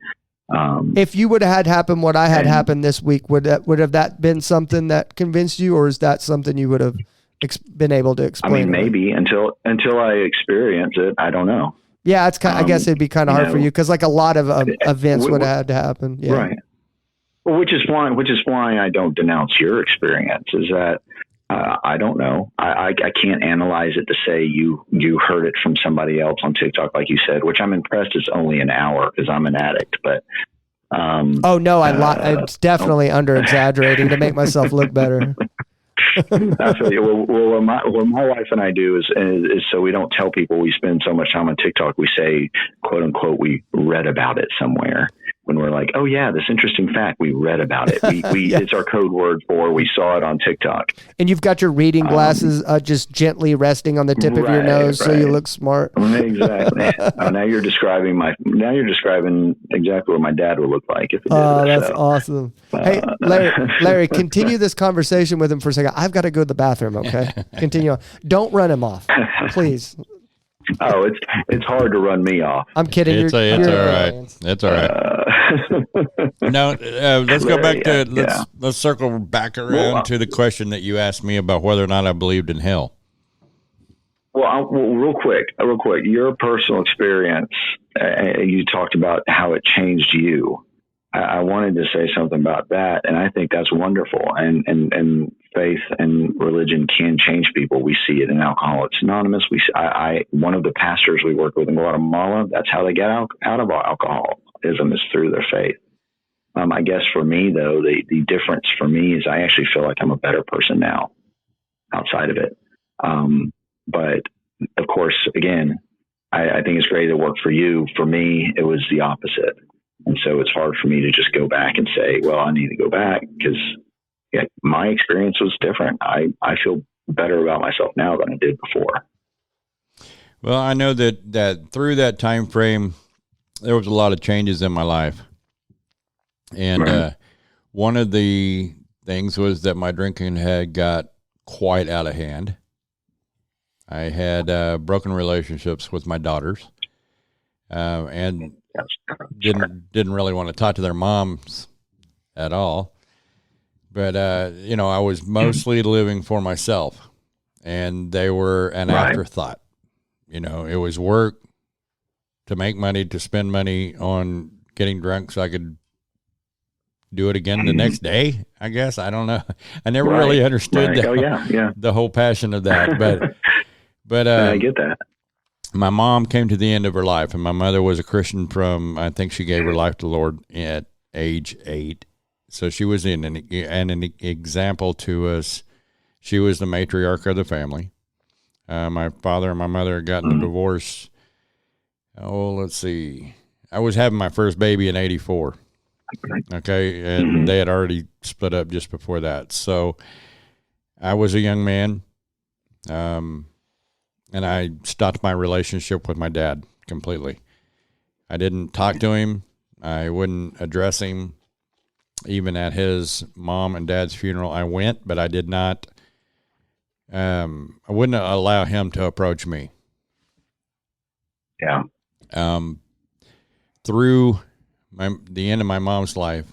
If you would have had happen what I had happen this week, would have that been something that convinced you, or is that something you would have been able to explain? I mean, maybe until I experience it, I don't know. Yeah, it's kind. I guess it'd be kind of hard for you because like a lot of events would have had to happen. Yeah. Right. Well, which is why I don't denounce your experience. Is that I don't know. I can't analyze it to say you heard it from somebody else on TikTok, like you said, which I'm impressed is only an hour because I'm an addict. But oh no, it's definitely under exaggerating to make myself look better. I feel you. Well, what my wife and I do is so we don't tell people we spend so much time on TikTok. We say, quote unquote, we read about it somewhere. When we're like, oh yeah, this interesting fact, we read about it. We It's our code word for we saw it on TikTok. And you've got your reading glasses just gently resting on the tip of your nose, so you look smart. Exactly. Now you're describing exactly what my dad would look like if it did that's awesome. Hey, Larry, continue this conversation with him for a second. I've got to go to the bathroom. Okay, continue on. Don't run him off, please. Oh, it's hard to run me off. I'm kidding. It's all right. It's all right. Now, let's go back to let's circle back around to the question that you asked me about whether or not I believed in hell. Well, real quick, your personal experience. You talked about how it changed you. I wanted to say something about that, and I think that's wonderful. And faith and religion can change people. We see it in Alcoholics Anonymous. One of the pastors we work with in Guatemala, that's how they get out of alcoholism, is through their faith. I guess for me, though, the difference for me is I actually feel like I'm a better person now outside of it. But of course, again, I think it's great it worked for you. For me, it was the opposite. And so it's hard for me to just go back and say, well, I need to go back because my experience was different. I feel better about myself now than I did before. Well, I know that through that time frame, there was a lot of changes in my life. And one of the things was that my drinking had got quite out of hand. I had broken relationships with my daughters, and didn't really want to talk to their moms at all. But, I was mostly living for myself, and they were an afterthought. It was work to make money, to spend money on getting drunk so I could do it again the next day, I guess. I don't know. I never really understood the whole passion of that. But I get that. My mom came to the end of her life, and my mother was a Christian I think she gave her life to the Lord at age 8. So she was an example to us. She was the matriarch of the family. My father and my mother had gotten a divorce. Oh, let's see. I was having my first baby in 84. Okay. And they had already split up just before that. So I was a young man. And I stopped my relationship with my dad completely. I didn't talk to him. I wouldn't address him. Even at his mom and dad's funeral, I went, but I did not. I wouldn't allow him to approach me. Yeah. Through the end of my mom's life,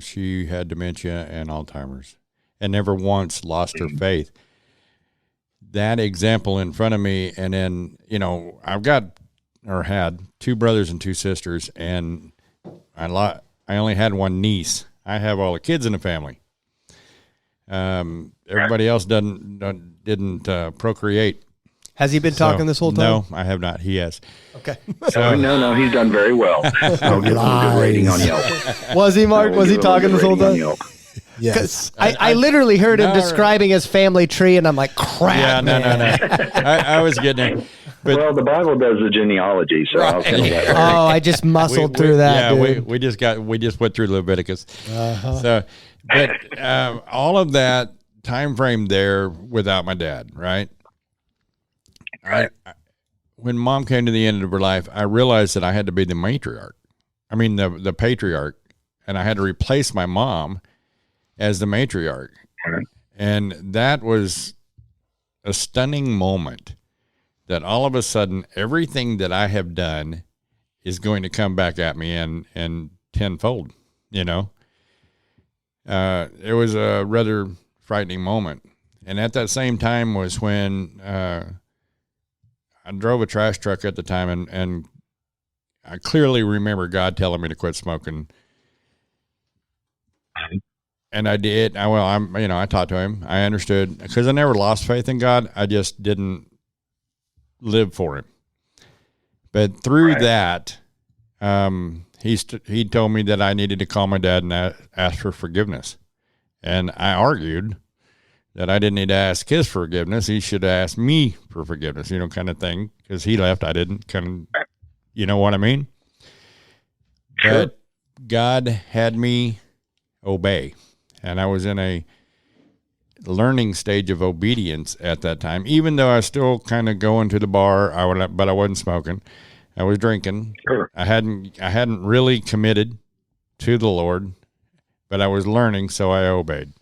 she had dementia and Alzheimer's, and never once lost her faith. That example in front of me, and then I've had 2 brothers and 2 sisters, and I only had 1 niece. I have all the kids in the family. Everybody else didn't procreate. Has he been talking this whole time? No, I have not. He has. Okay. So no, he's done very well. I'll give him a good rating on Yelp. Was he, Mark? Was he talking this whole time? Yes. I literally heard him describing his family tree, and I'm like, crap. Yeah, no. I was getting it. But, the Bible does the genealogy, so I'll tell you that. Oh, I just muscled through that. Yeah, dude. we just went through Leviticus. So, but all of that time frame there without my dad, right? When Mom came to the end of her life, I realized that I had to be the matriarch. I mean, the patriarch, and I had to replace my mom as the matriarch. And that was a stunning moment that all of a sudden everything that I have done is going to come back at me and tenfold, It was a rather frightening moment. And at that same time was when I drove a trash truck at the time, and I clearly remember God telling me to quit smoking. And I did. I talked to him. I understood, because I never lost faith in God. I just didn't live for him. But through that, he told me that I needed to call my dad and ask for forgiveness. And I argued that I didn't need to ask his forgiveness. He should ask me for forgiveness, kind of thing. Because he left, I didn't, kind of, you know what I mean? Sure. But God had me obey. And I was in a learning stage of obedience at that time, even though I was still kind of going to the bar, but I wasn't smoking. I was drinking. Sure. I hadn't really committed to the Lord, but I was learning, so I obeyed.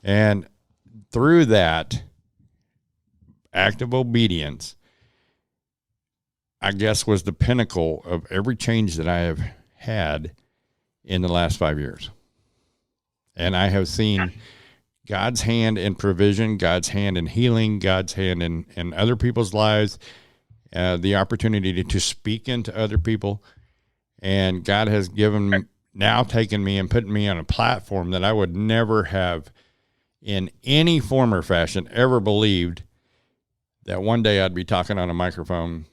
And through that act of obedience, I guess, was the pinnacle of every change that I have had in the last 5 years. And I have seen God's hand in provision, God's hand in healing, God's hand in other people's lives, the opportunity to speak into other people. And God has taken me and put me on a platform that I would never have in any form or fashion ever believed that one day I'd be talking on a microphone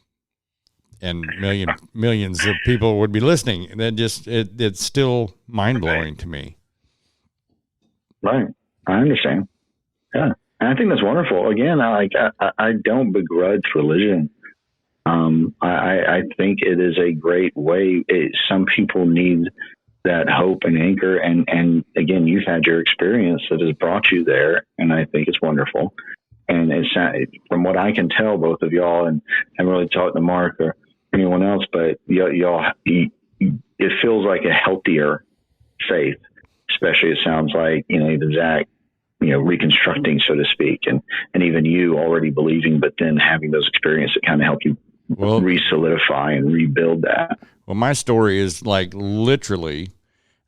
and millions of people would be listening. And that it's still mind blowing to me. Right. I understand. Yeah. And I think that's wonderful. Again, I don't begrudge religion. I think it is a great way. Some people need that hope and anchor. And again, you've had your experience that has brought you there. And I think it's wonderful. And from what I can tell, both of y'all, and I haven't really talked to Mark or anyone else, but y'all, it feels like a healthier faith, especially it sounds like, even Zach, reconstructing, so to speak, and even you already believing, but then having those experiences that kind of help you re-solidify and rebuild that. Well, my story is like literally,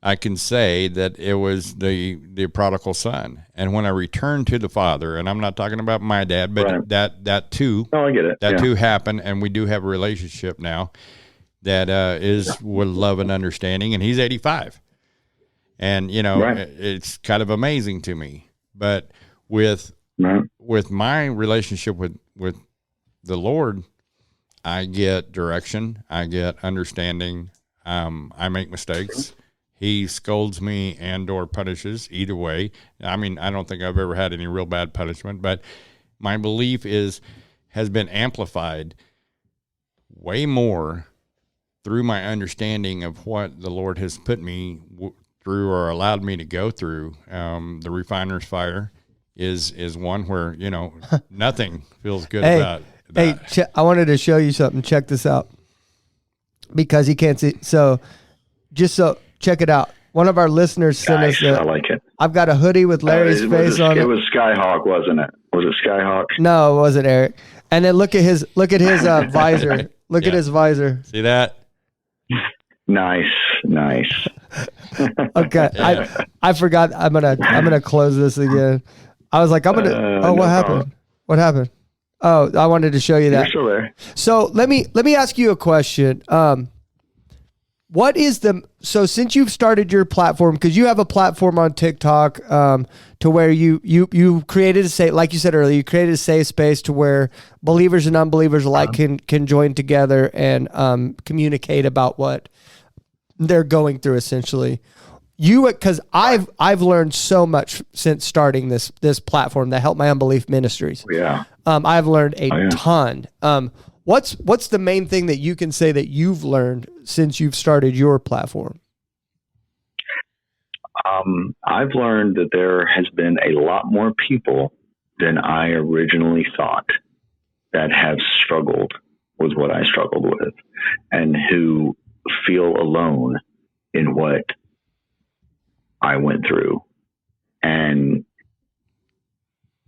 I can say that it was the prodigal son. And when I returned to the Father, and I'm not talking about my dad, but Right. that too, Oh, I get it. that Yeah. too happened. And we do have a relationship now that is with love and understanding. And he's 85. And, Right. it's kind of amazing to me. But with my relationship with the Lord, I get direction, I get understanding. I make mistakes. He scolds me and or punishes, either way. I mean, I don't think I've ever had any real bad punishment, but my belief has been amplified way more through my understanding of what the Lord has put me through or allowed me to go through. The refiner's fire is one where, nothing feels good about that. Hey, I wanted to show you something. Check this out. Because he can't see. So check it out. One of our listeners sent us I like it. I've got a hoodie with Larry's face on it. It was Skyhawk, wasn't it? Was it Skyhawk? No, it wasn't Eric. And then look at his visor. Look at his visor. See that? Nice. Okay. Yeah. I forgot. I'm gonna close this again. I was like, what happened? problem. What happened? Oh, I wanted to show you that. You're still there. So let me ask you a question. So since you've started your platform, because you have a platform on TikTok, to where you created a safe, like you said earlier, you created a safe space to where believers and unbelievers alike can join together and communicate about what they're going through, essentially. Because I've learned so much since starting this platform that helped my unbelief ministries. Yeah. I've learned a ton. What's the main thing that you can say that you've learned since you've started your platform? I've learned that there has been a lot more people than I originally thought that have struggled with what I struggled with, and who feel alone in what I went through. And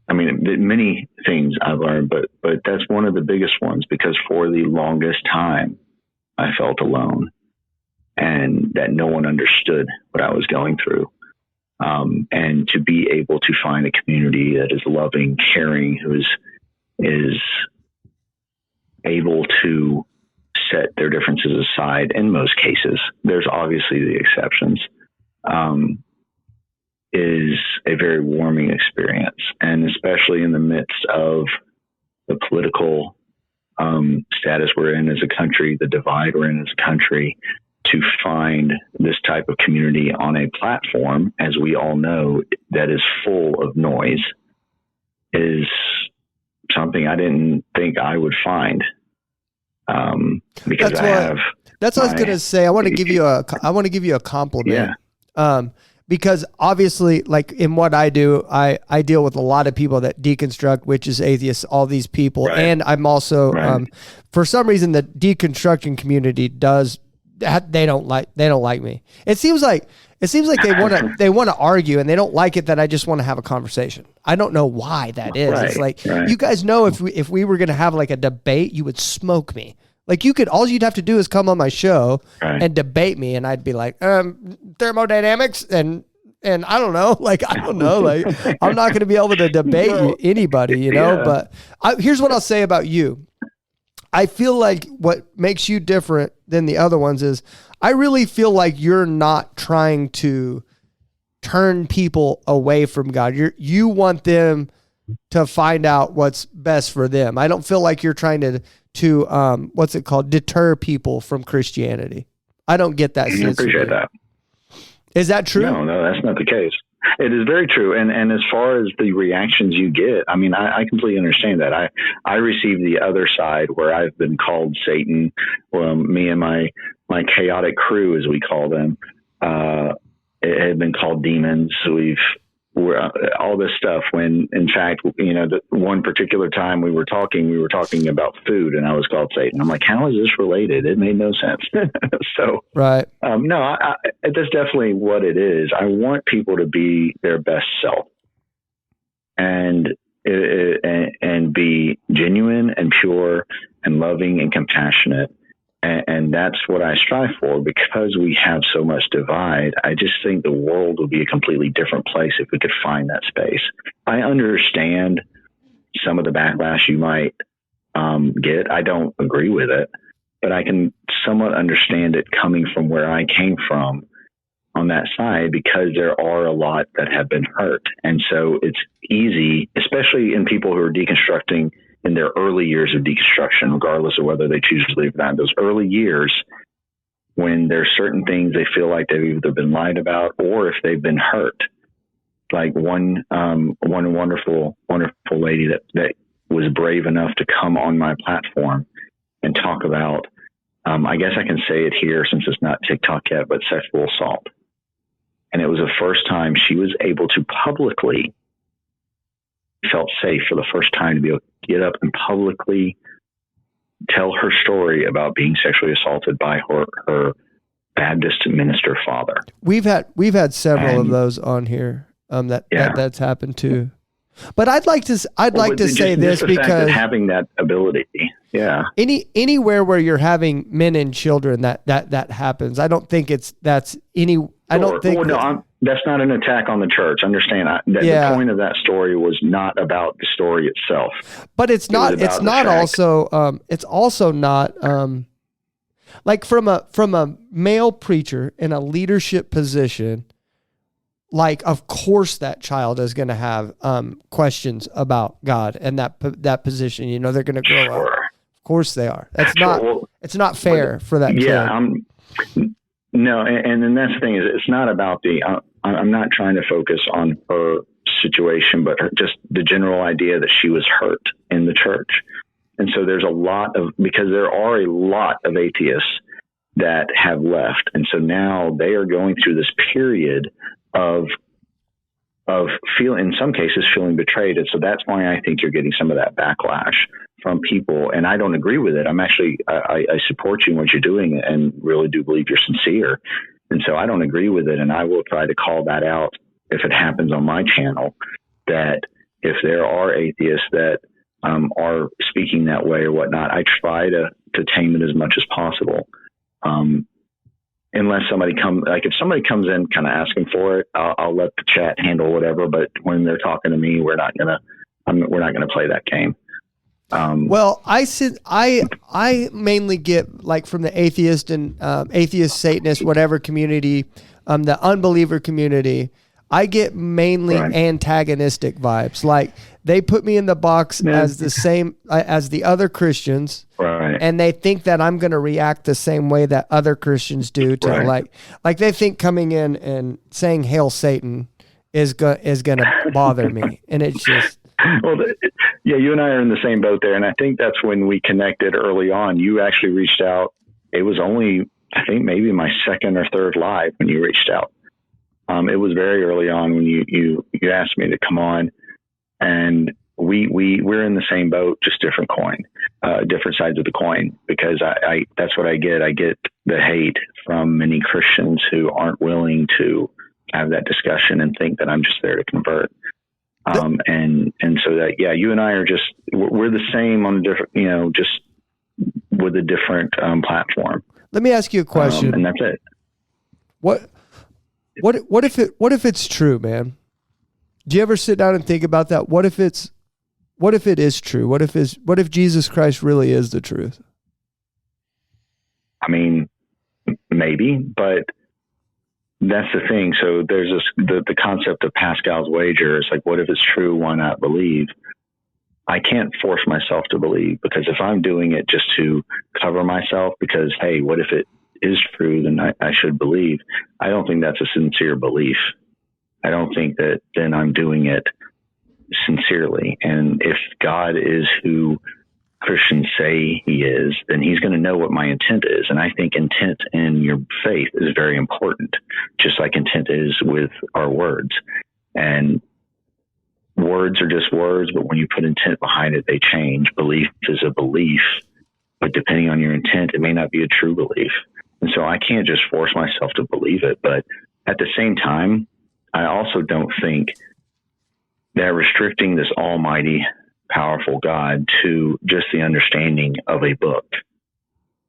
I mean, many things I've learned, but that's one of the biggest ones, because for the longest time I felt alone and that no one understood what I was going through. And to be able to find a community that is loving, caring, who is able to set their differences aside in most cases. There's obviously the exceptions. Is a very warming experience, and especially in the midst of the political status we're in as a country, the divide we're in as a country, to find this type of community on a platform, as we all know, that is full of noise, is something I didn't think I would find. Because that's what I was going to say. I want to give you a compliment. Yeah. Because obviously, like in what I do, I deal with a lot of people that deconstruct, witches, atheists, all these people. Right. And I'm also, Right. For some reason, the deconstruction community they don't like me. It seems like they want to argue, and they don't like it that I just want to have a conversation. I don't know why that is. Right, It's like, right. you guys know, if we were going to have like a debate, you would smoke me. Like all you'd have to do is come on my show Right. and debate me, and I'd be like, thermodynamics and I don't know, like I'm not going to be able to debate anybody, Yeah. But here's what I'll say about you. I feel like what makes you different than the other ones is I really feel like you're not trying to turn people away from God. You want them to find out what's best for them. I don't feel like you're trying to what's it called? Deter people from Christianity. I don't get that I sense. appreciate that. Is that true? No, that's not the case. It is very true. And as far as the reactions you get, I mean, I completely understand that. I received the other side where I've been called Satan. Me and my chaotic crew, as we call them, it had been called demons. We're all this stuff, when in fact, the one particular time we were talking about food, and I was called Satan. I'm like, how is this related? It made no sense. So, right. No, that's definitely what it is. I want people to be their best self and be genuine and pure and loving and compassionate. And that's what I strive for, because we have so much divide. I just think the world would be a completely different place if we could find that space. I understand some of the backlash you might get. I don't agree with it, but I can somewhat understand it coming from where I came from on that side, because there are a lot that have been hurt. And so it's easy, especially in people who are deconstructing in their early years of deconstruction, regardless of whether they choose to believe or not, those early years when there's certain things they feel like they've either been lied about or if they've been hurt. Like one wonderful lady that was brave enough to come on my platform and talk about, I guess I can say it here since it's not TikTok yet, but sexual assault. And it was the first time she was able to publicly, felt safe for the first time to be able to get up and publicly tell her story about being sexually assaulted by her Baptist minister father. We've had several of those on here. That's happened too. But I'd like to say this, because having that ability, anywhere where you're having men and children that happens. I don't think that's that's not an attack on the church. Understand that. The point of that story was not about the story itself. But it's not. It's not also. It's also not. Like from a male preacher in a leadership position. Like, of course, that child is going to have questions about God and that position. They're going to grow up. Of course, they are. That's not. It's not fair for that kid. No, and then that's the thing, is it's not about I'm not trying to focus on her situation, but just the general idea that she was hurt in the church. And so because there are a lot of atheists that have left. And so now they are going through this period of in some cases feeling betrayed. And so that's why I think you're getting some of that backlash from people. And I don't agree with it. I'm actually, I support you in what you're doing and really do believe you're sincere. And so I don't agree with it. And I will try to call that out if it happens on my channel, that if there are atheists that are speaking that way or whatnot, I try to tame it as much as possible. Unless if somebody comes in kind of asking for it, I'll let the chat handle whatever. But when they're talking to me, we're not gonna play that game. Well, I mainly get, like, from the atheist and atheist, Satanist, whatever community, the unbeliever community. I get mainly antagonistic vibes. Like they put me in the box as the same as the other Christians, and they think that I'm going to react the same way that other Christians do to like they think coming in and saying "Hail Satan" is going to bother me, and it's just. Well, yeah, you and I are in the same boat there, and I think that's when we connected early on. You actually reached out. It was only, I think, maybe my second or third live when you reached out. It was very early on when you asked me to come on, and we're in the same boat, just different coin, different sides of the coin. Because I that's what I get. I get the hate from many Christians who aren't willing to have that discussion and think that I'm just there to convert. And so that, yeah, you and I are we're the same on a different, just with a different platform. Let me ask you a question. And that's it. What if it's true, man? Do you ever sit down and think about that? What if it is true? What if Jesus Christ really is the truth? I mean, maybe, but that's the thing. So there's the concept of Pascal's wager. It's like, what if it's true? Why not believe? I can't force myself to believe, because if I'm doing it just to cover myself because, hey, what if it is true? Then I should believe. I don't think that's a sincere belief. I don't think that then I'm doing it sincerely. And if God is who Christians say he is, then he's going to know what my intent is. And I think intent in your faith is very important, just like intent is with our words. And words are just words, but when you put intent behind it, they change. Belief is a belief, but depending on your intent, it may not be a true belief. And so I can't just force myself to believe it. But at the same time, I also don't think that restricting this almighty, powerful God to just the understanding of a book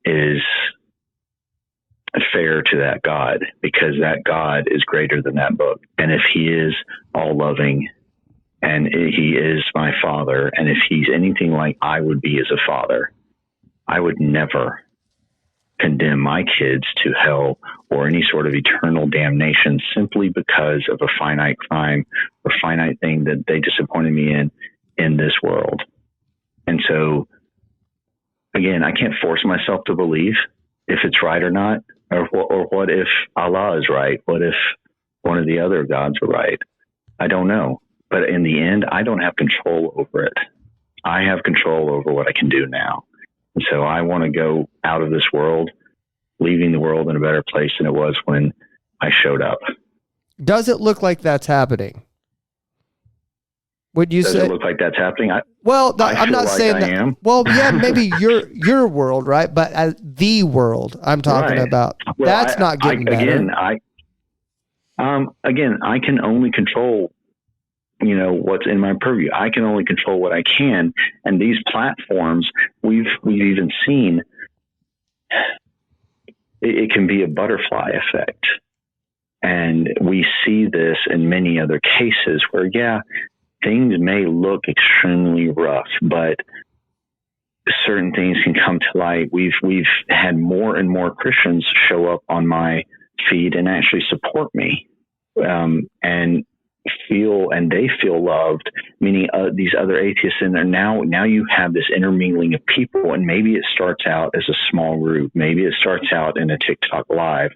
is fair to that God, because that God is greater than that book. And if he is all loving, and he is my father, and if he's anything like I would be as a father, I would never condemn my kids to hell or any sort of eternal damnation simply because of a finite crime or finite thing that they disappointed me in this world. And so, again, I can't force myself to believe if it's right or not, or what if Allah is right? What if one of the other gods are right? I don't know. But in the end, I don't have control over it. I have control over what I can do now. And so I want to go out of this world, leaving the world in a better place than it was when I showed up. Does it look like that's happening? Would you say? Does it look like that's happening? I'm not saying that. Am. Well, yeah, maybe your world, right? But as the world I'm talking about, well, that's not getting better. Again, I can only control, what's in my purview. I can only control what I can. And these platforms, we've even seen, it can be a butterfly effect. And we see this in many other cases where, yeah, things may look extremely rough, but certain things can come to light. We've had more and more Christians show up on my feed and actually support me, and they feel loved, meaning these other atheists in there. Now you have this intermingling of people, and maybe it starts out as a small group. Maybe it starts out in a TikTok live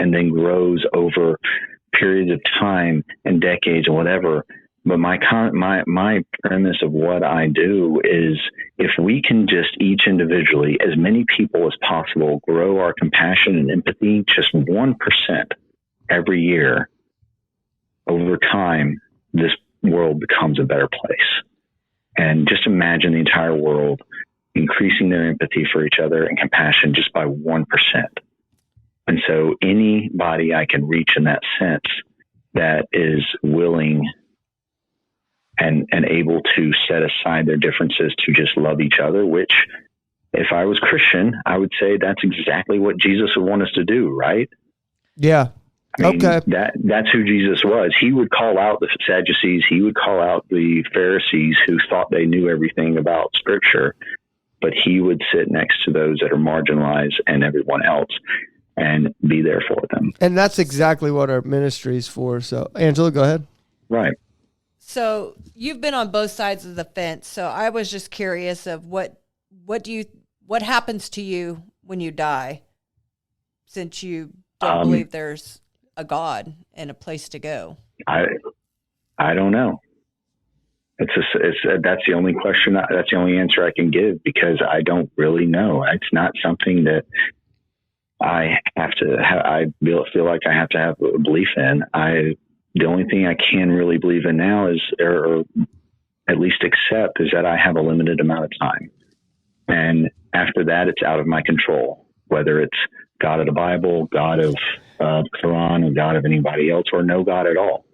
and then grows over periods of time and decades or whatever. But my premise of what I do is, if we can just each individually, as many people as possible, grow our compassion and empathy just 1% every year, over time, this world becomes a better place. And just imagine the entire world increasing their empathy for each other and compassion just by 1%. And so anybody I can reach in that sense that is willing and able to set aside their differences to just love each other, which, if I was Christian, I would say that's exactly what Jesus would want us to do, right? Yeah. Okay. That's who Jesus was. He would call out the Sadducees. He would call out the Pharisees who thought they knew everything about Scripture, but he would sit next to those that are marginalized and everyone else. and be there for them. And that's exactly what our ministry is for. So, Angela, go ahead. Right. So you've been on both sides of the fence. So I was just curious of what happens to you when you die, since you don't believe there's a God and a place to go. I don't know. That's the only question. That's the only answer I can give, because I don't really know. It's not something that I have to. I feel like I have to have a belief in. The only thing I can really believe in now is, or at least accept, is that I have a limited amount of time, and after that, it's out of my control. Whether it's God of the Bible, God of Quran, or God of anybody else, or no God at all.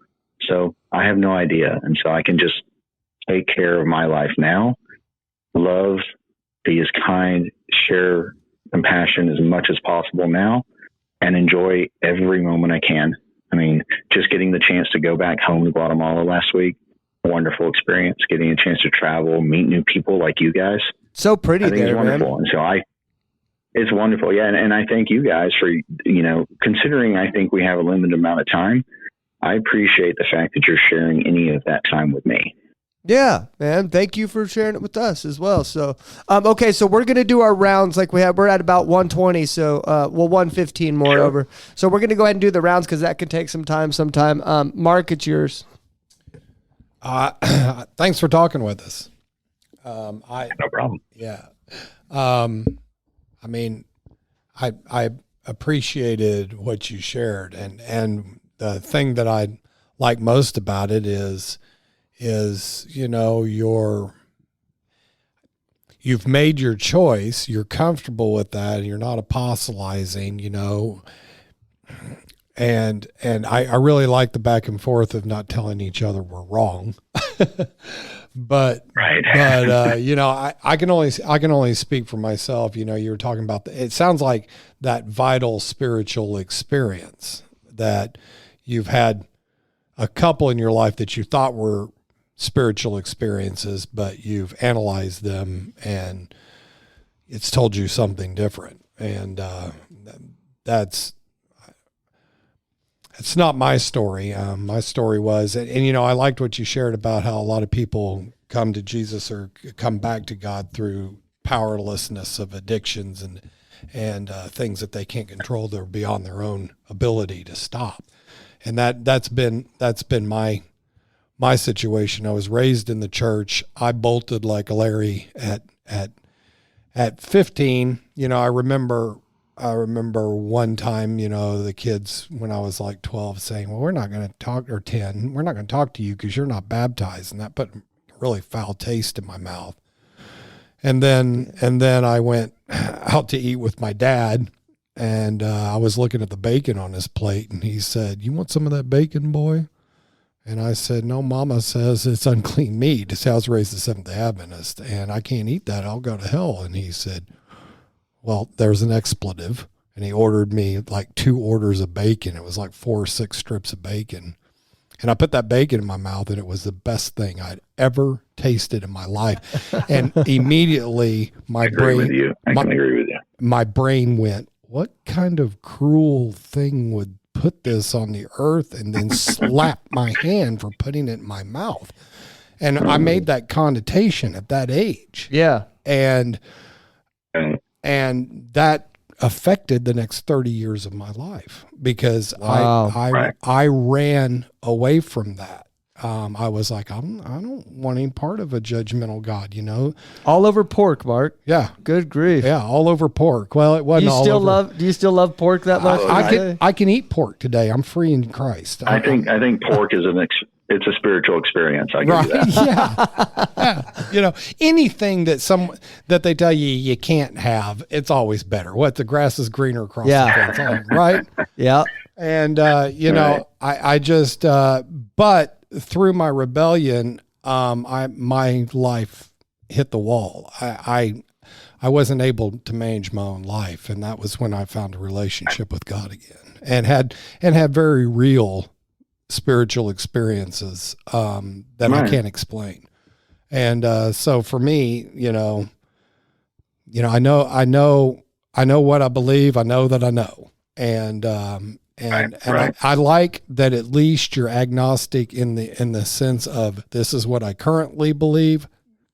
So I have no idea, and so I can just take care of my life now, love, be as kind, share compassion as much as possible now, and enjoy every moment I can. I mean, just getting the chance to go back home to Guatemala last week, a wonderful experience. Getting a chance to travel, meet new people like you guys. So pretty I think there, it's wonderful. man. And so it's wonderful. Yeah. And I thank you guys for, considering I think we have a limited amount of time. I appreciate the fact that you're sharing any of that time with me. Yeah, man. Thank you for sharing it with us as well. So, okay. So we're going to do our rounds like we have. We're at about 120. So, 115 more Sure. over. So we're going to go ahead and do the rounds, because that could take some time sometime. Mark, it's yours. Thanks for talking with us. No problem. Yeah. I mean, I appreciated what you shared, and the thing that I like most about it is you've made your choice, you're comfortable with that, and you're not apostolizing, and I really like the back and forth of not telling each other we're wrong. But Right. I can only speak for myself. You were talking about it sounds like that vital spiritual experience that you've had, a couple in your life that you thought were spiritual experiences, but you've analyzed them and it's told you something different. And it's not my story. My story was, and I liked what you shared about how a lot of people come to Jesus or come back to God through powerlessness of addictions and things that they can't control. They're beyond their own ability to stop. And that's been my situation. I was raised in the church. I bolted like a Larry at 15. I remember one time, the kids, when I was like 12, saying, well, we're not going to talk, or 10, we're not going to talk to you because you're not baptized. And that put a really foul taste in my mouth. And then I went out to eat with my dad, and I was looking at the bacon on his plate, and he said, you want some of that bacon, boy? And I said, no, Mama says it's unclean meat. I was raised a Seventh-day Adventist, and I can't eat that. I'll go to hell. And he said, well, there's an expletive. And he ordered me like 2 orders of bacon. It was like 4 or 6 strips of bacon. And I put that bacon in my mouth, and it was the best thing I'd ever tasted in my life. And immediately my brain, I can agree with you. My brain went, what kind of cruel thing would put this on the earth, and then slap my hand for putting it in my mouth? And I made that connotation at that age. Yeah. And that affected the next 30 years of my life, because Wow. I ran away from that. I was like, I don't want any part of a judgmental God, All over pork, Mark. Yeah. Good grief. Yeah. All over pork. Well, it wasn't all over. Do you still love pork that much? I can eat pork today. I'm free in Christ. I think pork is it's a spiritual experience. I give you that. Yeah. Anything that they tell you can't have, it's always better. What, the grass is greener across the fence, right? Yeah. And I just but through my rebellion, my life hit the wall. I wasn't able to manage my own life, and that was when I found a relationship with God again, and had very real spiritual experiences that I can't explain. And so for me, I know what I believe. I know that I know. And I like that at least you're agnostic in the sense of this is what I currently believe,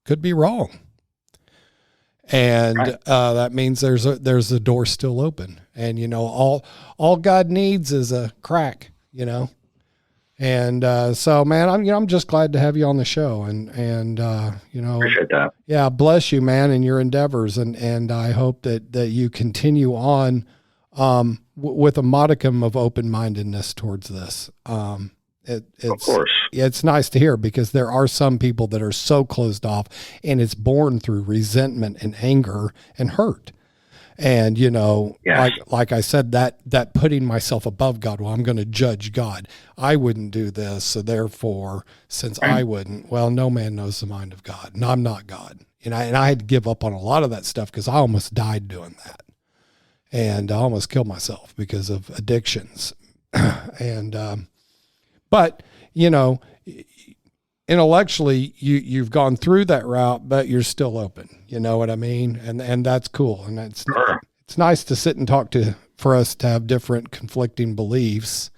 could be wrong. And that means there's a door still open. And, you know, all God needs is a crack, you know. And so, man, I'm just glad to have you on the show. And you know, Appreciate that. Yeah, bless you, man, in your endeavors. And I hope that you continue on with a modicum of open-mindedness towards this. It's, of course. It's nice to hear, because there are some people that are so closed off, and it's born through resentment and anger and hurt. And, you know, Yes. like I said, that putting myself above God, well, I'm going to judge God. I wouldn't do this. So therefore, since I wouldn't, well, no man knows the mind of God, and I'm not God. And I had to give up on a lot of that stuff, because I almost died doing that. And I almost killed myself because of addictions. But, you know, intellectually you've gone through that route, but you're still open. You know what I mean? And that's cool. And it's nice to sit and talk for us to have different conflicting beliefs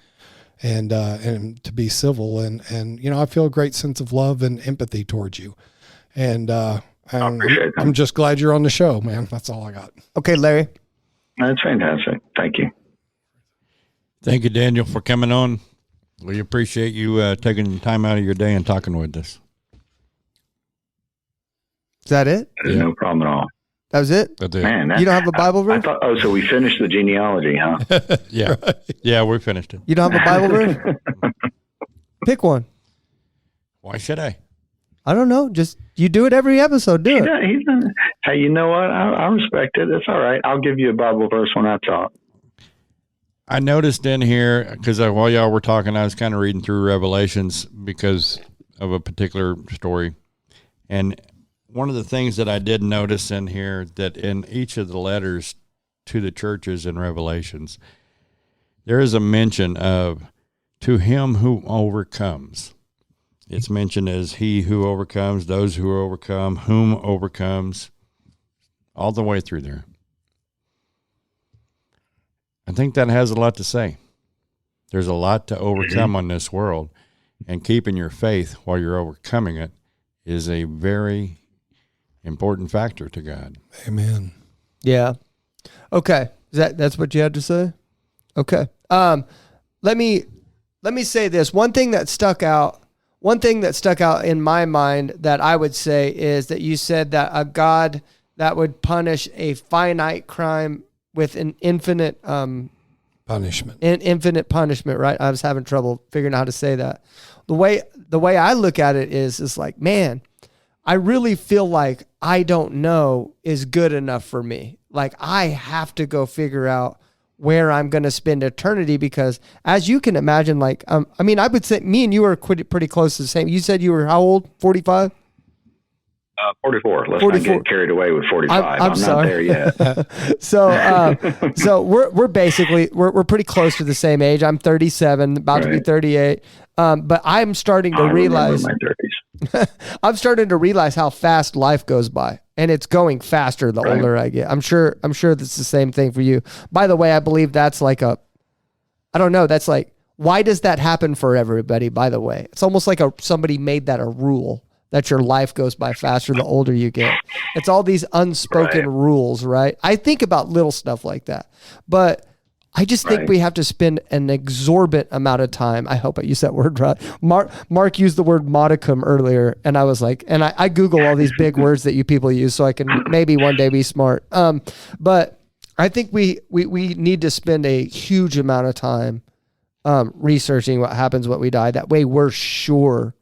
and to be civil. And, you know, I feel a great sense of love and empathy towards you. And I'm just glad you're on the show, man. That's all I got. Okay, Larry. That's fantastic. Thank you. Thank you, Daniel, for coming on. We appreciate you taking time out of your day and talking with us. Is that it? There's no problem at all. That was it? That's it. Man, You don't have a Bible verse? so we finished the genealogy, huh? Yeah. Yeah, we finished it. You don't have a Bible verse? Pick one. Why should I? I don't know. Just you do it every episode. Do it. Hey, you know what? I respect it. It's all right. I'll give you a Bible verse when I talk. I noticed in here, because while y'all were talking, I was kind of reading through Revelations because of a particular story. And one of the things that I did notice in here, that in each of the letters to the churches in Revelations, there is a mention of to him who overcomes. It's mentioned as he who overcomes, those who overcome, whom overcomes, all the way through there. I think that has a lot to say. There's a lot to overcome on this world, and keeping your faith while you're overcoming it is a very important factor to God. Amen. Yeah. Okay. That's what you had to say? Okay. Let me say this. One thing that stuck out in my mind that I would say is that you said that a God that would punish a finite crime with an infinite Punishment. Infinite punishment, right? I was having trouble figuring out how to say that. The way I look at it is like, man, I really feel like I don't know is good enough for me. Like I have to go figure out where I'm going to spend eternity, because as you can imagine, like, I mean, I would say me and you are pretty close to the same. You said you were how old? 45? 44. Let's 44. not get carried away with 45. I'm sorry. not there yet. So we're basically we're pretty close to the same age. I'm 37, about to be 38. But I'm starting to realize my 30s. I'm starting to realize how fast life goes by, and it's going faster the older I get. I'm sure that's the same thing for you. By the way, I believe that's like I don't know. That's like, why does that happen for everybody? By the way, it's almost like somebody made that a rule, that your life goes by faster the older you get. It's all these unspoken rules, right? I think about little stuff like that, but I just think we have to spend an exorbitant amount of time. I hope I used that word right. Mark used the word modicum earlier, and I was like, and I Google all these big words that you people use so I can maybe one day be smart. But I think we need to spend a huge amount of time researching what happens when we die. That way we're sure.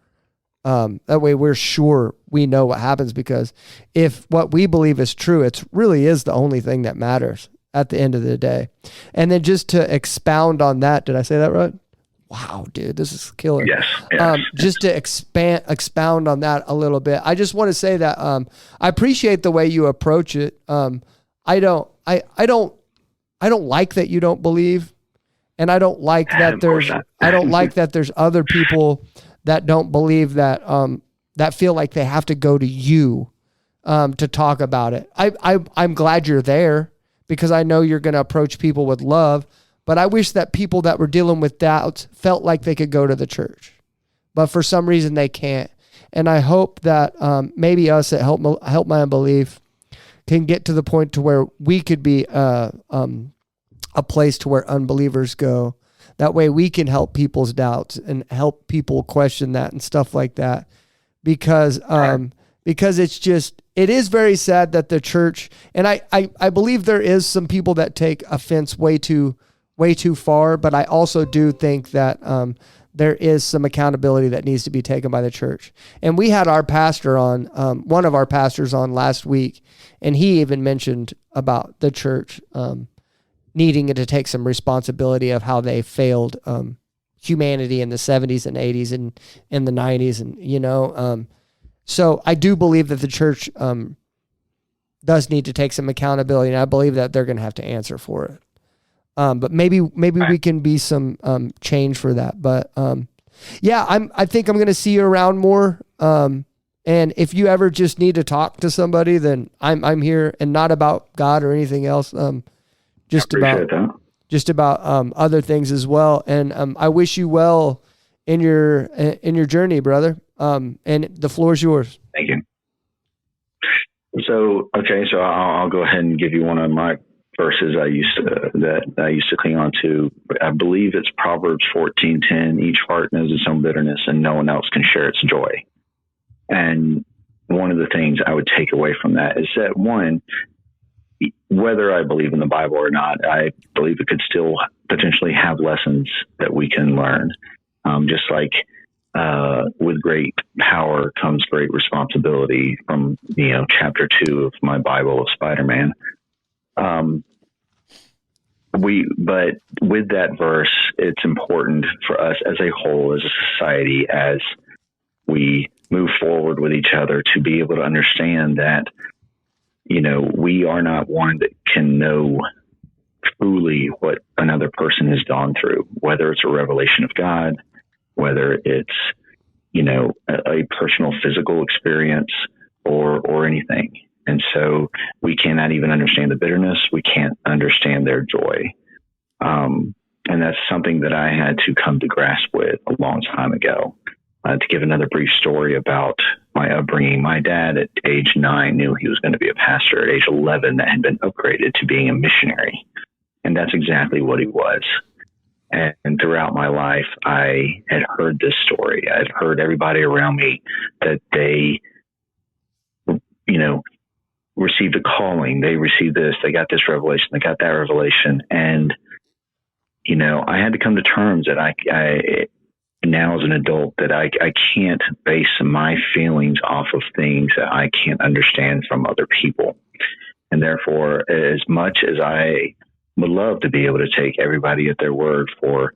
We know what happens, because if what we believe is true, it really is the only thing that matters at the end of the day. And then just to expound on that, did I say that right? Wow, dude, this is killer. Yes. Just to expound on that a little bit, I just want to say that I appreciate the way you approach it. I don't like that you don't believe, and I don't like that there's other people that don't believe, that that feel like they have to go to you to talk about it. I'm glad you're there, because I know you're going to approach people with love. But I wish that people that were dealing with doubts felt like they could go to the church, but for some reason they can't. And I hope that maybe us at Help My Unbelief can get to the point to where we could be a place to where unbelievers go. That way we can help people's doubts and help people question that and stuff like that. Because it is very sad that the church, and I believe there is some people that take offense way too far, but I also do think that there is some accountability that needs to be taken by the church. And we had our pastor on, one of our pastors on last week, and he even mentioned about the church needing to take some responsibility of how they failed humanity in the 70s and 80s and in the 90s. And, so I do believe that the church does need to take some accountability, and I believe that they're going to have to answer for it. But maybe we can be some change for that. But yeah, I think I'm going to see you around more. And if you ever just need to talk to somebody, then I'm here, and not about God or anything else. Just about other things as well. And I wish you well in your journey, brother. And the floor is yours. Thank you. So I'll go ahead and give you one of my verses I used to cling on to. I believe it's Proverbs 14:10. Each heart knows its own bitterness, and no one else can share its joy. And one of the things I would take away from that is that, one, whether I believe in the Bible or not, I believe it could still potentially have lessons that we can learn. Just like with great power comes great responsibility, from chapter 2 of my Bible of Spider-Man. But with that verse, it's important for us as a whole, as a society, as we move forward with each other, to be able to understand that, we are not one that can know truly what another person has gone through, whether it's a revelation of God, whether it's, a personal physical experience or anything. And so we cannot even understand the bitterness. We can't understand their joy. And that's something that I had to come to grasp with a long time ago. To give another brief story about my upbringing, my dad at age 9 knew he was going to be a pastor. At age 11, that had been upgraded to being a missionary. And that's exactly what he was. And throughout my life, I had heard this story. I'd heard everybody around me that they, received a calling. They received this, they got this revelation, they got that revelation. And, I had to come to terms that I now as an adult, that I can't base my feelings off of things that I can't understand from other people. And therefore, as much as I would love to be able to take everybody at their word for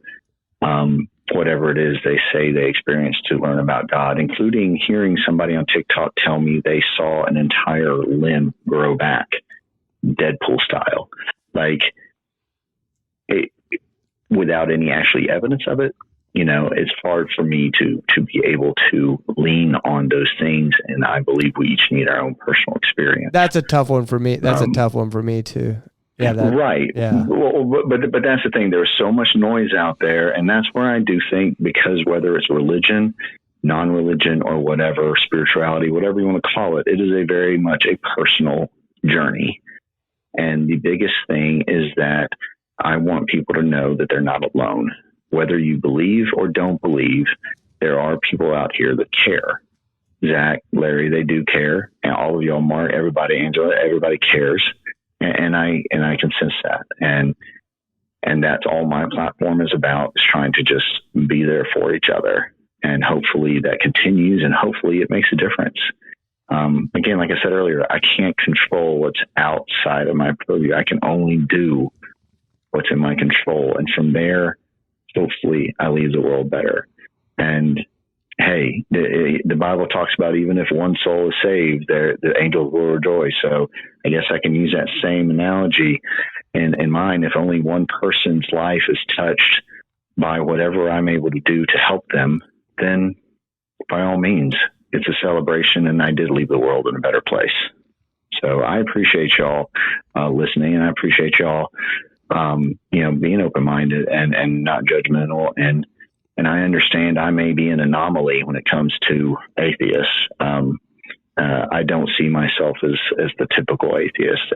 whatever it is they say they experienced to learn about God, including hearing somebody on TikTok tell me they saw an entire limb grow back, Deadpool style, without any actually evidence of it. It's hard for me to be able to lean on those things, and I believe we each need our own personal experience. That's a tough one for me. That's a tough one for me too. Yeah, right. Yeah. Well, but that's the thing. There's so much noise out there, and that's where I do think, because whether it's religion, non-religion, or whatever, spirituality, whatever you want to call it, it is a very much a personal journey. And the biggest thing is that I want people to know that they're not alone. Whether you believe or don't believe, there are people out here that care. Zach, Larry, they do care. And all of y'all, Mark, everybody, Angela, everybody cares. And I can sense that. And that's all my platform is about, is trying to just be there for each other. And hopefully that continues, and hopefully it makes a difference. Again, like I said earlier, I can't control what's outside of my purview. I can only do what's in my control. And from there, hopefully I leave the world better. And hey, the Bible talks about even if one soul is saved, the angels will rejoice. So I guess I can use that same analogy in mind. If only one person's life is touched by whatever I'm able to do to help them, then by all means, it's a celebration, and I did leave the world in a better place. So I appreciate y'all listening, and I appreciate y'all being open-minded and not judgmental. And I understand I may be an anomaly when it comes to atheists. I don't see myself as the typical atheist,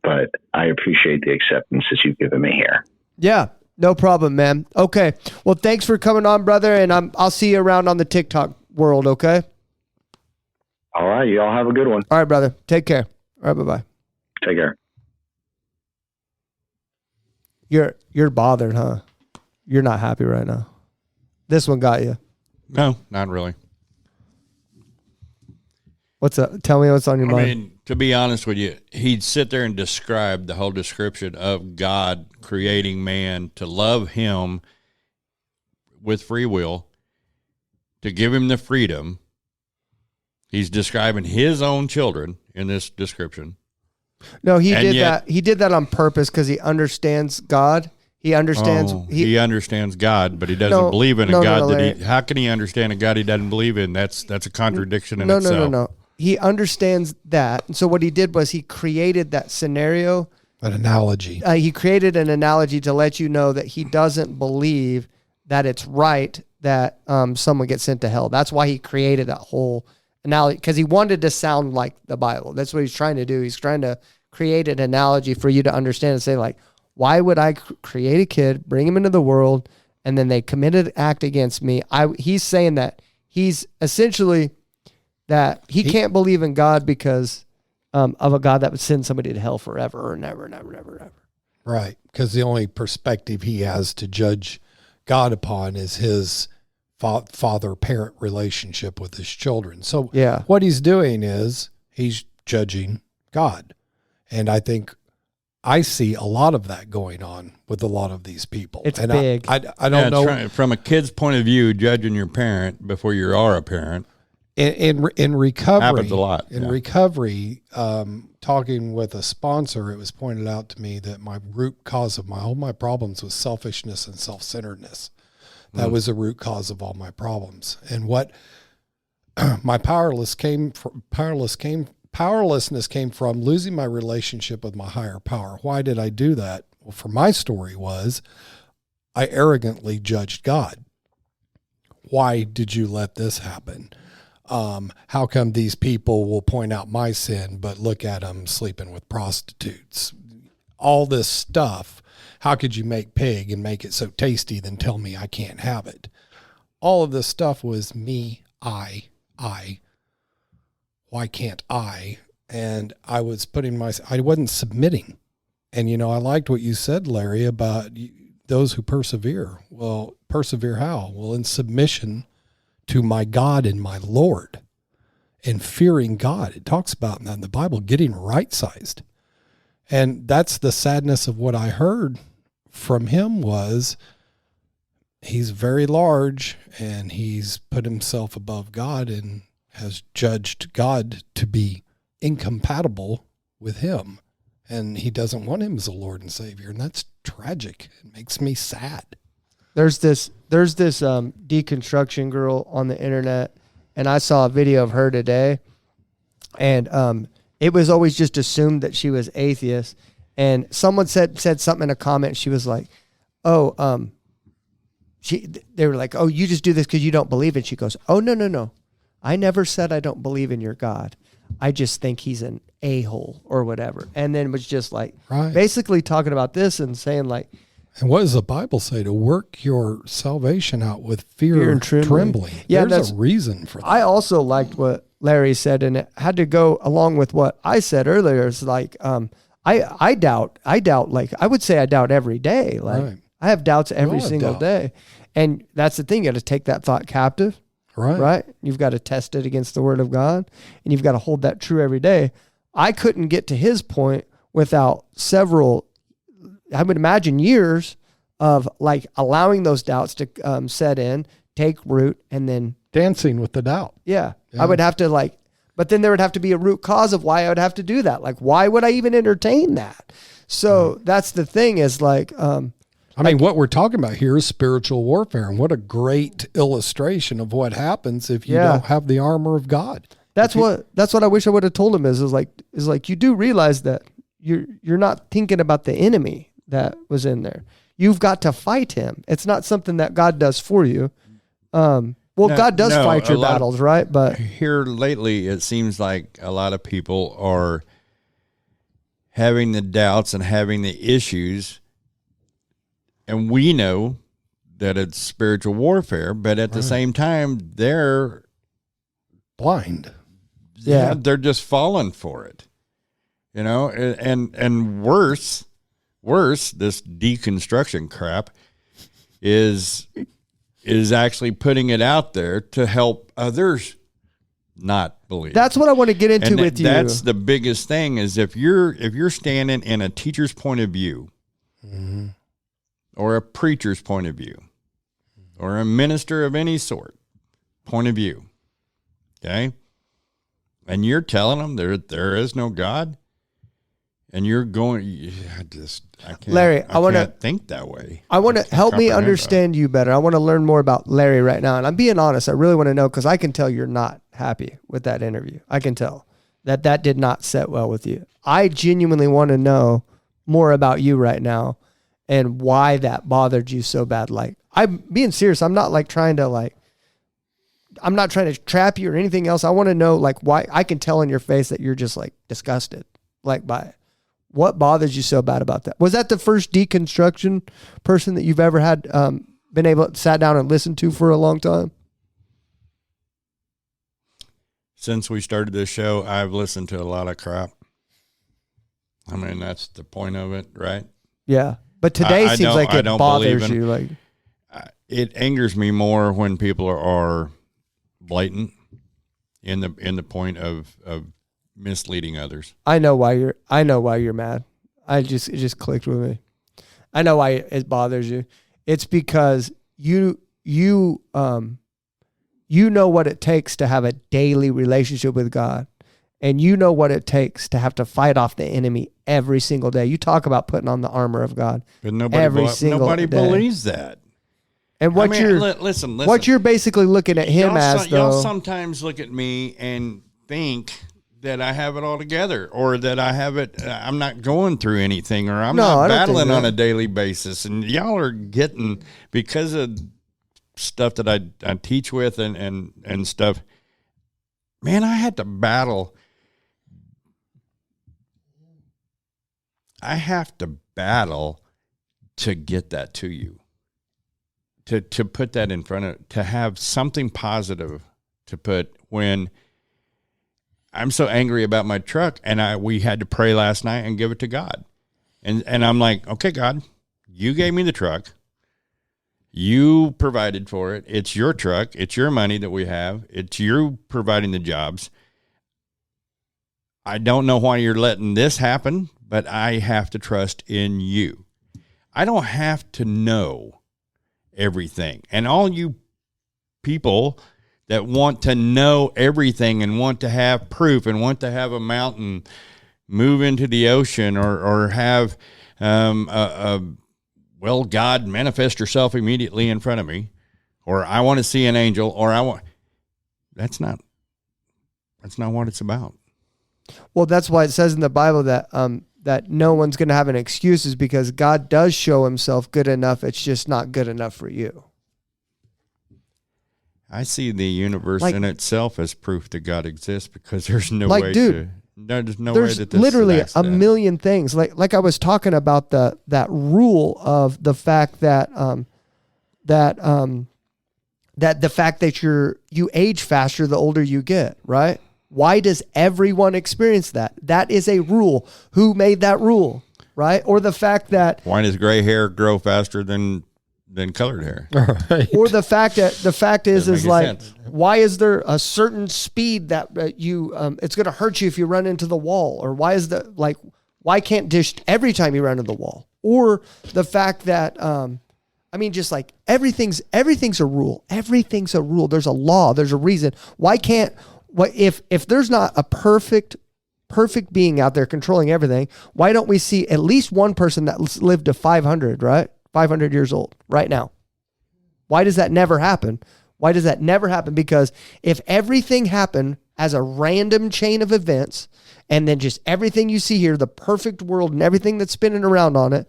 but I appreciate the acceptance that you've given me here. Yeah, no problem, man. Okay. Well, thanks for coming on, brother, and I'll see you around on the TikTok world, okay? All right. Y'all have a good one. All right, brother. Take care. All right, bye-bye. Take care. You're bothered, huh? You're not happy right now. This one got you. No, not really. What's up? Tell me what's on your mind. I mean, to be honest with you, he'd sit there and describe the whole description of God creating man to love him with free will, to give him the freedom. He's describing his own children in this description. No, he did that. He did that on purpose because he understands God. He understands. He understands God, but he doesn't believe in a God how can he understand a God he doesn't believe in? That's a contradiction in itself. No. He understands that. And so what he did was he created that scenario. An analogy. He created an analogy to let you know that he doesn't believe that it's right that someone gets sent to hell. That's why he created that whole analogy, because he wanted to sound like the Bible. That's what he's trying to do. He's trying to create an analogy for you to understand and say, like, why would I create a kid, bring him into the world, and then they committed an act against me? He's saying that he's essentially that he can't believe in God because of a God that would send somebody to hell forever or never. Right, because the only perspective he has to judge God upon is his father-parent relationship with his children. So what he's doing is he's judging God. And I think I see a lot of that going on with a lot of these people. It's and big. I don't know. From a kid's point of view, judging your parent before you are a parent. In recovery, happens a lot. In recovery, talking with a sponsor, it was pointed out to me that my root cause of all my problems was selfishness and self-centeredness. That was the root cause of all my problems. And what my powerlessness came from losing my relationship with my higher power. Why did I do that? Well, for my story was I arrogantly judged God. Why did you let this happen? How come these people will point out my sin, but look at them sleeping with prostitutes? All this stuff. How could you make pig and make it so tasty, then tell me I can't have it? All of this stuff was me, I. Why can't I? And I was I wasn't submitting. And, I liked what you said, Larry, about those who persevere. Well, persevere how? Well, in submission to my God and my Lord, and fearing God. It talks about that in the Bible, getting right-sized. And that's the sadness of what I heard from him was he's very large and he's put himself above God and has judged God to be incompatible with him. And he doesn't want him as a Lord and Savior. And that's tragic. It makes me sad. There's this deconstruction girl on the internet, and I saw a video of her today, and it was always just assumed that she was atheist. And someone said something in a comment. She was like, they were like, oh, you just do this because you don't believe it. She goes, oh, no. I never said I don't believe in your God. I just think he's an a-hole or whatever. And then was just like basically talking about this and saying like, and what does the Bible say? To work your salvation out with fear and trembling. Yeah, there's a reason for that. I also liked what Larry said, and it had to go along with what I said earlier. It's like, I doubt, like, I would say I doubt every day. Like, I have doubts every single day. And that's the thing. You got to take that thought captive. Right. You've got to test it against the word of God, and you've got to hold that true every day. I couldn't get to his point without several, I would imagine, years of like allowing those doubts to set in, take root, and then dancing with the doubt. Yeah. I would have to but then there would have to be a root cause of why I would have to do that. Like, why would I even entertain that? So that's the thing is like, I mean, what we're talking about here is spiritual warfare, and what a great illustration of what happens if you don't have the armor of God. That's what I wish I would have told him is like you do realize that you're not thinking about the enemy. that was in there. You've got to fight him. It's not something that God does for you. God does fight your battles, right? But here lately, it seems like a lot of people are having the doubts and having the issues, and we know that it's spiritual warfare, but at the same time, they're blind. Yeah. They're just falling for it, and worse, this deconstruction crap is actually putting it out there to help others not believe. that's what I want to get into with you. That's the biggest thing is if you're standing in a teacher's point of view, or a preacher's point of view, or a minister of any sort point of view, okay, and you're telling them there is no God, and you're going, I can't, Larry, I want to think that way. I want to help me comprehend understand you better. I want to learn more about Larry right now. And I'm being honest. I really want to know because I can tell you're not happy with that interview. I can tell that did not set well with you. I genuinely want to know more about you right now and why that bothered you so bad. Like, I'm being serious. I'm not trying to trap you or anything else. I want to know why. I can tell in your face that you're just disgusted by it. What bothers you so bad about that? Was that the first deconstruction person that you've ever had been able to sat down and listen to for a long time? Since we started this show, I've listened to a lot of crap. I mean, that's the point of it, right? Yeah. But today seems like it bothers you. It angers me more when people are blatant in the point of misleading others. I know why you're mad. It just clicked with me. I know why it bothers you. It's because you know what it takes to have a daily relationship with God, and you know what it takes to have to fight off the enemy every single day. You talk about putting on the armor of God, but nobody believes that. And what listen. What you're basically looking at him y'all sometimes look at me and think that I have it all together, or that I'm not going through anything, or I'm not battling on a daily basis. And y'all are getting, because of stuff that I teach with and stuff, man, I had to battle. I have to battle to get that to you, to put that in front of, to have something positive to put when I'm so angry about my truck, and we had to pray last night and give it to God. And I'm like, okay, God, you gave me the truck. You provided for it. It's your truck. It's your money that we have. It's you providing the jobs. I don't know why you're letting this happen, but I have to trust in you. I don't have to know everything. And all you people that want to know everything and want to have proof and want to have a mountain move into the ocean, or have God manifest yourself immediately in front of me, or I want to see an angel, or that's not what it's about. Well, that's why it says in the Bible that no one's going to have an excuse, is because God does show himself good enough. It's just not good enough for you. I see the universe in itself as proof that God exists, because there's no way there's no way that this literally is a million things. Like I was talking about that rule of the fact that the fact that you age faster the older you get, right? Why does everyone experience that? That is a rule. Who made that rule, right? Or the fact that why does gray hair grow faster than colored hair? Right. Or the fact is like, sense. Why is there a certain speed that it's going to hurt you if you run into the wall? Or why can't just every time you run into the wall? Or the fact that, just like everything's a rule. Everything's a rule. There's a law. There's a reason. Why can't, if there's not a perfect being out there controlling everything, why don't we see at least one person that lived to 500, right? 500 years old right now. Why does that never happen? Why does that never happen? Because if everything happened as a random chain of events, and then just everything you see here, the perfect world and everything that's spinning around on it,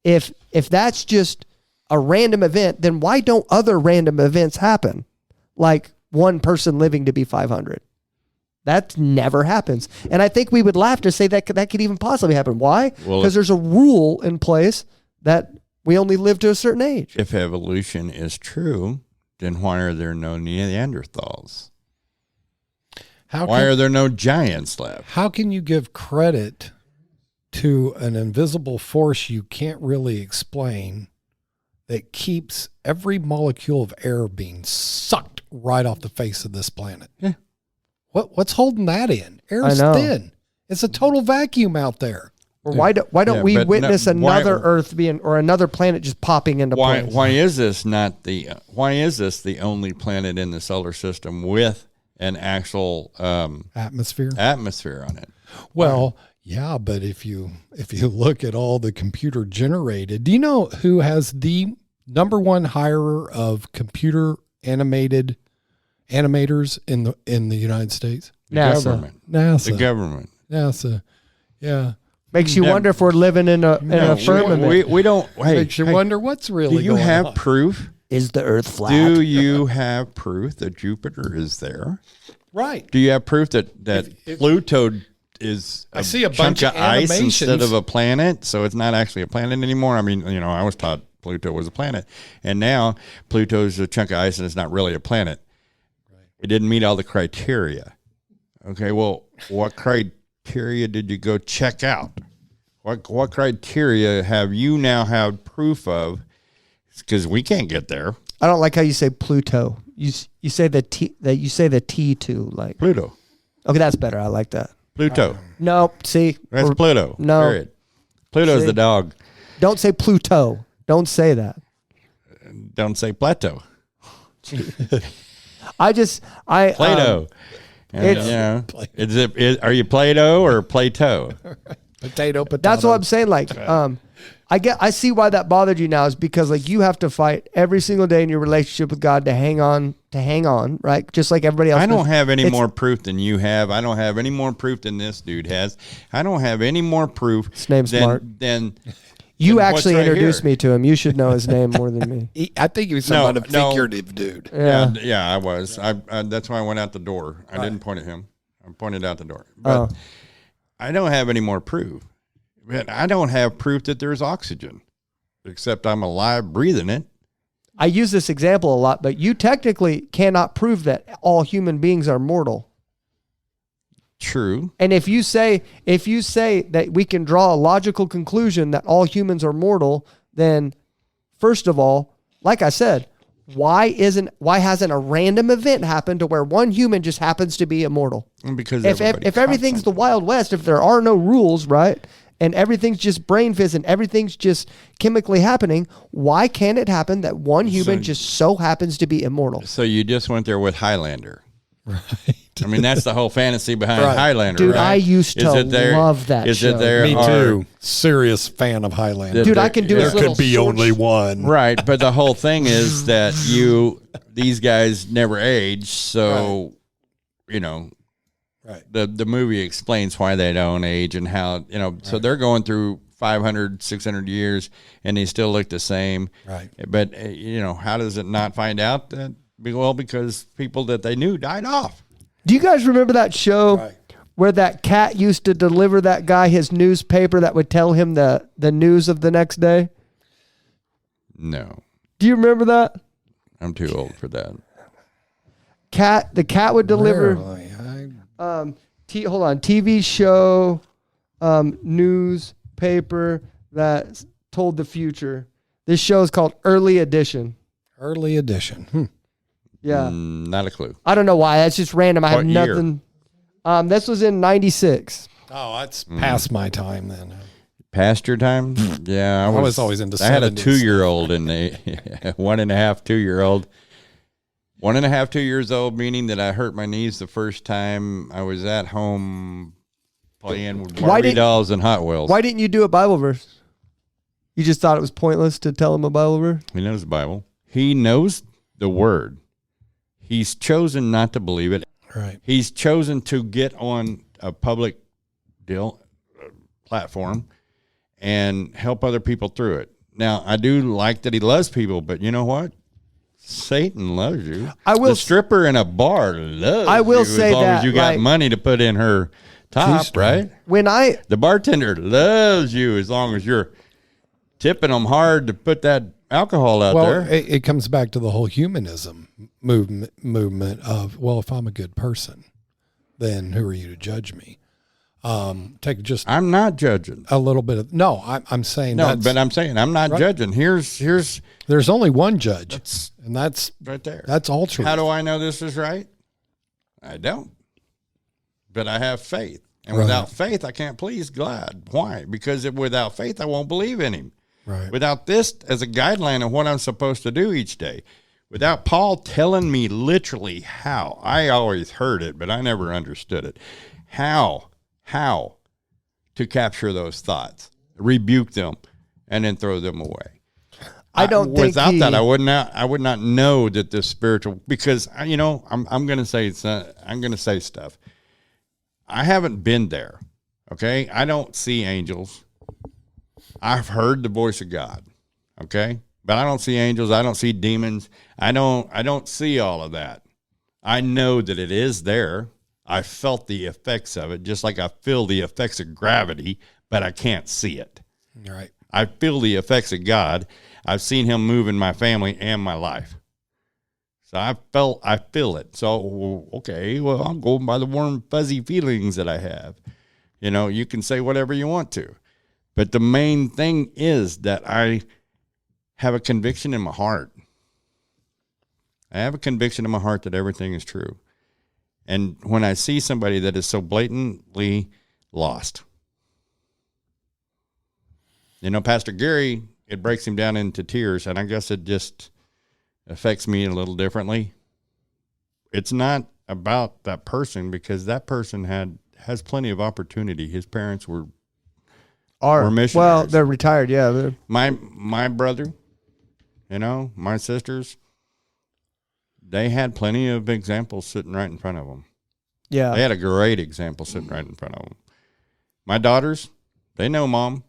if that's just a random event, then why don't other random events happen? Like one person living to be 500. That never happens. And I think we would laugh to say that could even possibly happen. Why? Well, Because there's a rule in place that we only live to a certain age. If evolution is true, then why are there no Neanderthals? Why are there no giants left? How can you give credit to an invisible force you can't really explain that keeps every molecule of air being sucked right off the face of this planet? Yeah. What's holding that in? Air's thin. It's a total vacuum out there. Or why don't we witness another Earth being or another planet just popping into place? Why is this the only planet in the solar system with an actual Atmosphere on it? Well, yeah, but if you look at all the computer generated, do you know who has the number one hirer of computer animators in the United States? NASA. NASA. The government. NASA. Yeah. Makes you wonder if we're living in a firmament. We don't. Hey, Makes you wonder what's really do you going have on. proof? Is the Earth flat? Do you have proof that Jupiter is there? Right. Do you have proof that If- Pluto is I see a chunk bunch of ice animations. instead of a planet, so it's not actually a planet anymore? I mean, I was taught Pluto was a planet, and now Pluto's a chunk of ice and it's not really a planet. Right. It didn't meet all the criteria. Okay, well, what criteria did you go check out? What criteria have you now have proof of? Because we can't get there. I don't like how you say Pluto. You say the T too, like Pluto. Okay, that's better. I like that. Pluto. No, see, That's Pluto. no. Period. Pluto's See? the dog. Don't say Pluto. Don't say that. Don't say Plato. Plato. And, It's- are you Plato or Plato? Potato. That's what I'm saying. Like, I see why that bothered you now is because like you have to fight every single day in your relationship with God to hang on, right? Just like everybody else. I don't have any more proof than you have. I don't have any more proof than this dude has. I don't have any more proof His name's Mark. than You what's actually right introduced here. me to him. You should know his name more than me. I think he was some kind of figurative dude. Yeah. I was. I that's why I went out the door. I didn't point at him. I pointed out the door. But I don't have any more proof. But I don't have proof that there's oxygen, except I'm alive breathing it. I use this example a lot, but you technically cannot prove that all human beings are mortal. True. And if you say that we can draw a logical conclusion that all humans are mortal, then first of all, like I said, why hasn't a random event happened to where one human just happens to be immortal? Because If everything's the Wild West, if there are no rules, right? And everything's just brain fizz and everything's just chemically happening, why can't it happen that one human just so happens to be immortal? So you just went there with Highlander. Right. I mean, that's the whole fantasy behind Highlander, Dude, right? I used to love that show. Me too. Serious fan of Highlander. Dude, I can do There his little could be short- only one. Right, but the whole thing is that these guys never age, so Right. the movie explains why they don't age and how so they're going through 500, 600 years and they still look the same. Right. But how does it not find out that? Well, because people that they knew died off. Do you guys remember that show where that cat used to deliver that guy his newspaper that would tell him the news of the next day? No, Do you remember that? I'm too old for that. The cat would deliver Rarely. TV show, newspaper that told the future. This show is called Early Edition. Early edition. Yeah. Not a clue. I don't know why. That's just random. I have What year? nothing. This was in 96. Oh, that's past my time then. Past your time? Yeah, I was always into I had a 70s. 2-year-old and a 1.5, 2-year-old. 1.5, 2 years old, meaning that I hurt my knees the first time I was at home playing with Barbie dolls and Hot Wheels. Why didn't you do a Bible verse? You just thought it was pointless to tell him a Bible verse? He knows the Bible. He knows the word. He's chosen not to believe it. Right. He's chosen to get on a public platform and help other people through it. Now, I do like that he loves people, but you know what? Satan loves you. The stripper in a bar loves I will you say as long that, as you got like, money to put in her top, right? The bartender loves you as long as you're tipping them hard to put that alcohol out there. Well, it comes back to the whole humanism movement of, well, if I'm a good person, then who are you to judge me? I'm not judging. A little bit of I'm saying but I'm saying I'm not judging. Here's there's only one judge, and that's right there. That's all true. How do I know this is right? I don't, but I have faith, and without faith, I can't please God. Why? Because without faith, I won't believe in Him. Right. Without this as a guideline of what I'm supposed to do each day. Without Paul telling me literally how. I always heard it, but I never understood it. How to capture those thoughts, rebuke them, and then throw them away. I don't think without that I would not know that this spiritual, because I'm going to say stuff. I haven't been there. Okay, I don't see angels. I've heard the voice of God. Okay, but I don't see angels. I don't see demons. I don't see all of that. I know that it is there. I felt the effects of it, just like I feel the effects of gravity, but I can't see it. Right. I feel the effects of God. I've seen Him move in my family and my life. So I feel it. So, okay, well, I'm going by the warm, fuzzy feelings that I have. You can say whatever you want to. But the main thing is that I have a conviction in my heart. I have a conviction in my heart that everything is true. And when I see somebody that is so blatantly lost, Pastor Gary, it breaks him down into tears, and I guess it just affects me a little differently. It's not about that person, because that person has plenty of opportunity. His parents were missionaries. Well, they're retired, yeah. My brother, my sisters, they had plenty of examples sitting right in front of them. Yeah. They had a great example sitting right in front of them. My daughters, they know Mom.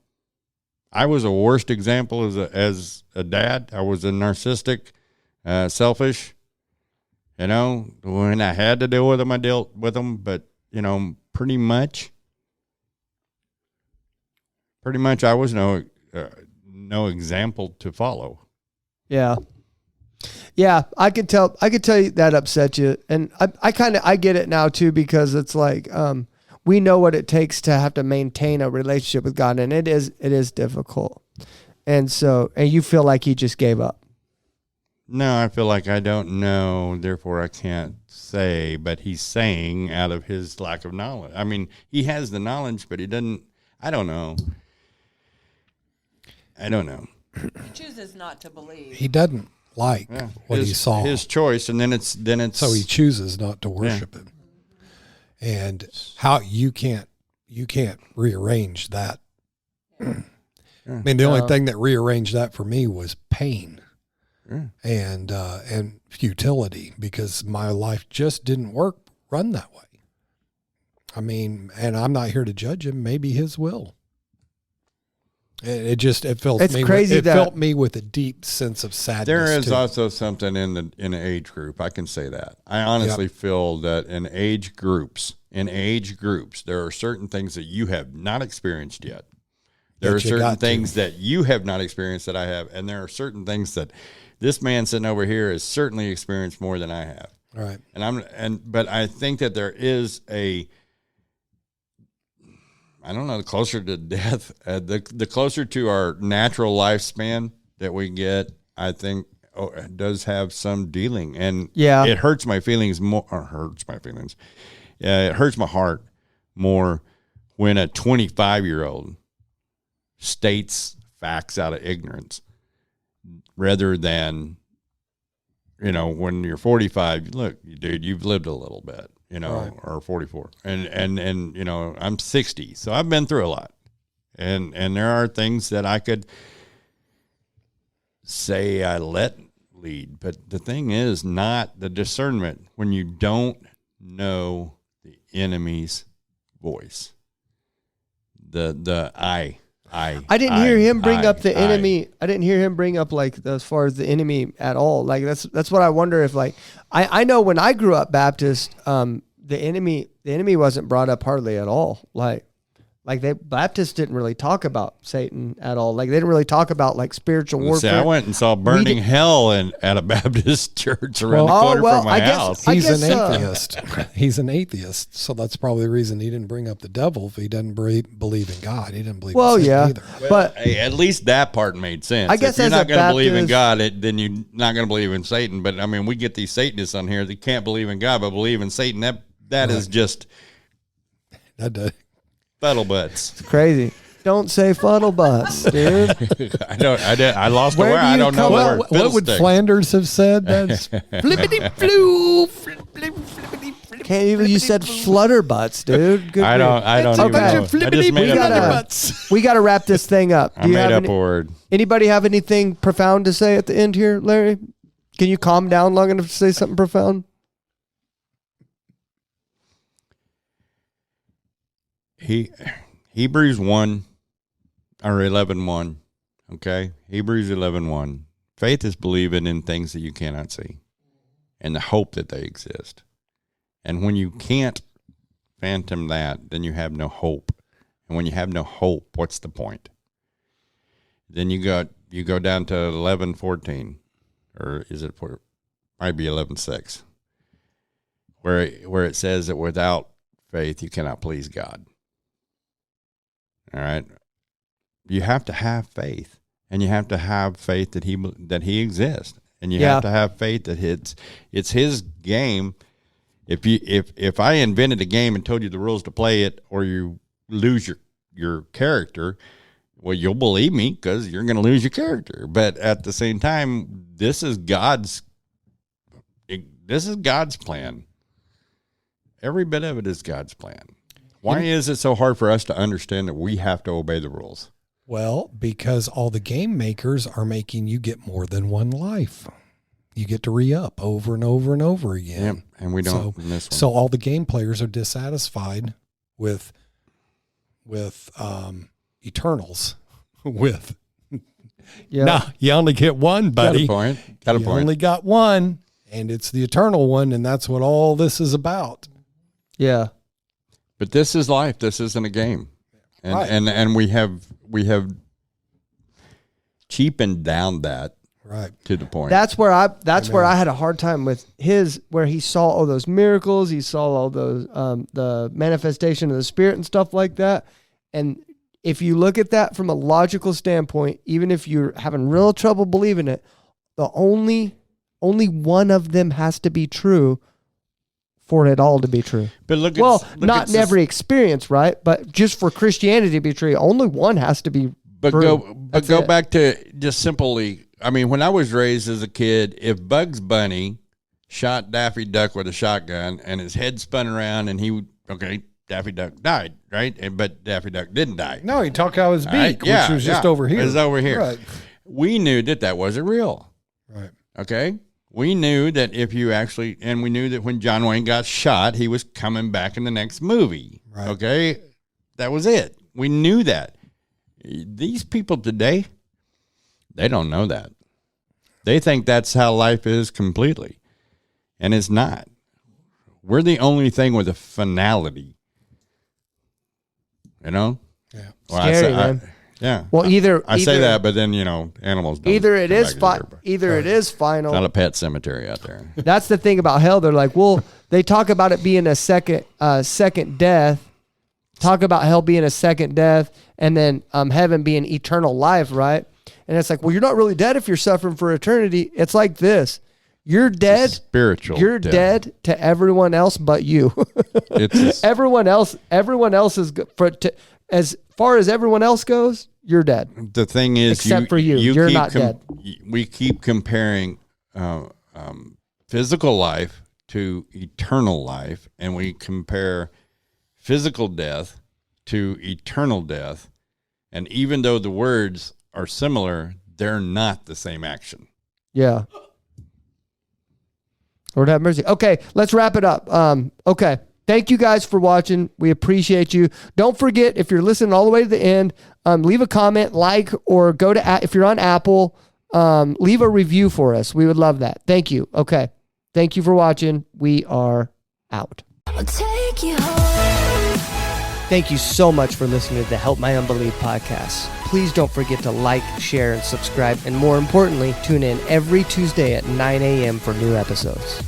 I was a worst example as a dad. I was a narcissistic, selfish. When I had to deal with them, I dealt with them. But, pretty much I was no example to follow. Yeah. Yeah, I could tell you that upset you. And I get it now too, because it's like, we know what it takes to have to maintain a relationship with God, and it is difficult. And so, and you feel like He just gave up. No, I feel like I don't know, therefore I can't say, but He's saying out of His lack of knowledge. I mean, He has the knowledge, but He doesn't, I don't know. He chooses not to believe. He doesn't like what he saw. His choice, and then it's so he chooses not to worship Him. And how you can't rearrange that. I mean, the only thing that rearranged that for me was pain and futility, because my life just didn't run that way. I mean, and I'm not here to judge him. Maybe his will. It filled me with a deep sense of sadness. There is also something in the age group. I can say that. I honestly feel that in age groups, there are certain things that you have not experienced yet. There are certain things that you have not experienced that I have, and there are certain things that this man sitting over here has certainly experienced more than I have. Right. But I think that there is I don't know, the closer to death, the closer to our natural lifespan that we get, I think it does have some dealing. And it hurts my feelings more, it hurts my heart more when a 25-year-old states facts out of ignorance rather than, when you're 45, look, dude, you've lived a little bit. Right. Or 44. And I'm 60, so I've been through a lot. And there are things that I could say I let lead, but the thing is not the discernment when you don't know the enemy's voice. The I didn't hear him bring up the enemy. I didn't hear him bring up like as far as the enemy at all. Like that's what I wonder if like I know when I grew up Baptist, the enemy wasn't brought up hardly at all. Like Baptists didn't really talk about Satan at all. Like they didn't really talk about like spiritual warfare. See, I went and saw burning hell at a Baptist church around the corner from my house. He's an atheist. He's an atheist, so that's probably the reason he didn't bring up the devil. If he doesn't believe in God, he didn't believe in Satan either. But hey, at least that part made sense. I guess if you're as not a going to believe in Baptist- God, then you're not going to believe in Satan. But I mean, we get these Satanists on here that can't believe in God but believe in Satan. That is just fuddle butts. It's crazy. Don't say funnel butts, dude. I lost the word. I don't know the word. What would Flanders have said? That's Flippity floo, flippity. Can't even. You said flutter butts, dude. Good I don't even know. I just made up we got to wrap this thing up. I made up a word. Anybody have anything profound to say at the end here, Larry? Can you calm down long enough to say something profound? Hebrews 1 or 11:1. Okay? Hebrews 11:1. Faith is believing in things that you cannot see and the hope that they exist. And when you can't phantom that, then you have no hope. And when you have no hope, what's the point? Then you go down to 11:14, or is it might be 11:6, where it says that without faith you cannot please God. All right, you have to have faith, and you have to have faith that he exists, and you have to have faith that it's his game. If I invented a game and told you the rules to play it, or you lose your character, well, you'll believe me because you're going to lose your character. But at the same time, this is God's plan. Every bit of it is God's plan. Why is it so hard for us to understand that we have to obey the rules? Well, because all the game makers are making you get more than one life. You get to re-up over and over and over again. Yep, and we don't in this one. So all the game players are dissatisfied with Eternals. No, you only get one, buddy. Got a point. You only got one, and it's the eternal one, and that's what all this is about. Yeah. But this is life. This isn't a game. And Right. and we have cheapened down that Right. to the point. That's where I had a hard time with where he saw all those miracles, he saw all those the manifestation of the Spirit and stuff like that. And if you look at that from a logical standpoint, even if you're having real trouble believing it, the only one of them has to be true for it all to be true. But look not in every experience, right? But just for Christianity to be true, only one has to be true. Go back to just simply, I mean, when I was raised as a kid, if Bugs Bunny shot Daffy Duck with a shotgun and his head spun around and Daffy Duck died, right? But Daffy Duck didn't die. No, he took out his beak, Right? which was just over here. It was over here. Right. We knew that wasn't real. Right. Okay? We knew that we knew that when John Wayne got shot, he was coming back in the next movie. Right. Okay? That was it. We knew that. These people today, they don't know that. They think that's how life is completely. And it's not. We're the only thing with a finality. You know? Yeah. Well, Scary, man. Yeah. Well, I say that, but then, animals don't. Either it come is back to their- either it is It's final. not a pet cemetery out there. That's the thing about hell. They're like, well, they talk about it being a second death. Talk about hell being a second death, and then heaven being eternal life, right? And it's like, well, you're not really dead if you're suffering for eternity. It's like this: you're dead. Spiritual. You're death. dead to everyone else but you. It's everyone else is as far as everyone else goes. You're dead. the thing is, Except for you. You're keep not dead. We keep comparing physical life to eternal life, and we compare physical death to eternal death. And even though the words are similar, they're not the same action. Yeah. Lord have mercy. Okay, let's wrap it up. Okay, thank you guys for watching. We appreciate you. Don't forget, if you're listening all the way to the end, leave a comment, or go to, if you're on Apple, leave a review for us. We would love that. Thank you. Okay. Thank you for watching. We are out. I'll take you home. Thank you so much for listening to the Help My Unbelief podcast. Please don't forget to like, share, and subscribe. And more importantly, tune in every Tuesday at 9 a.m. for new episodes.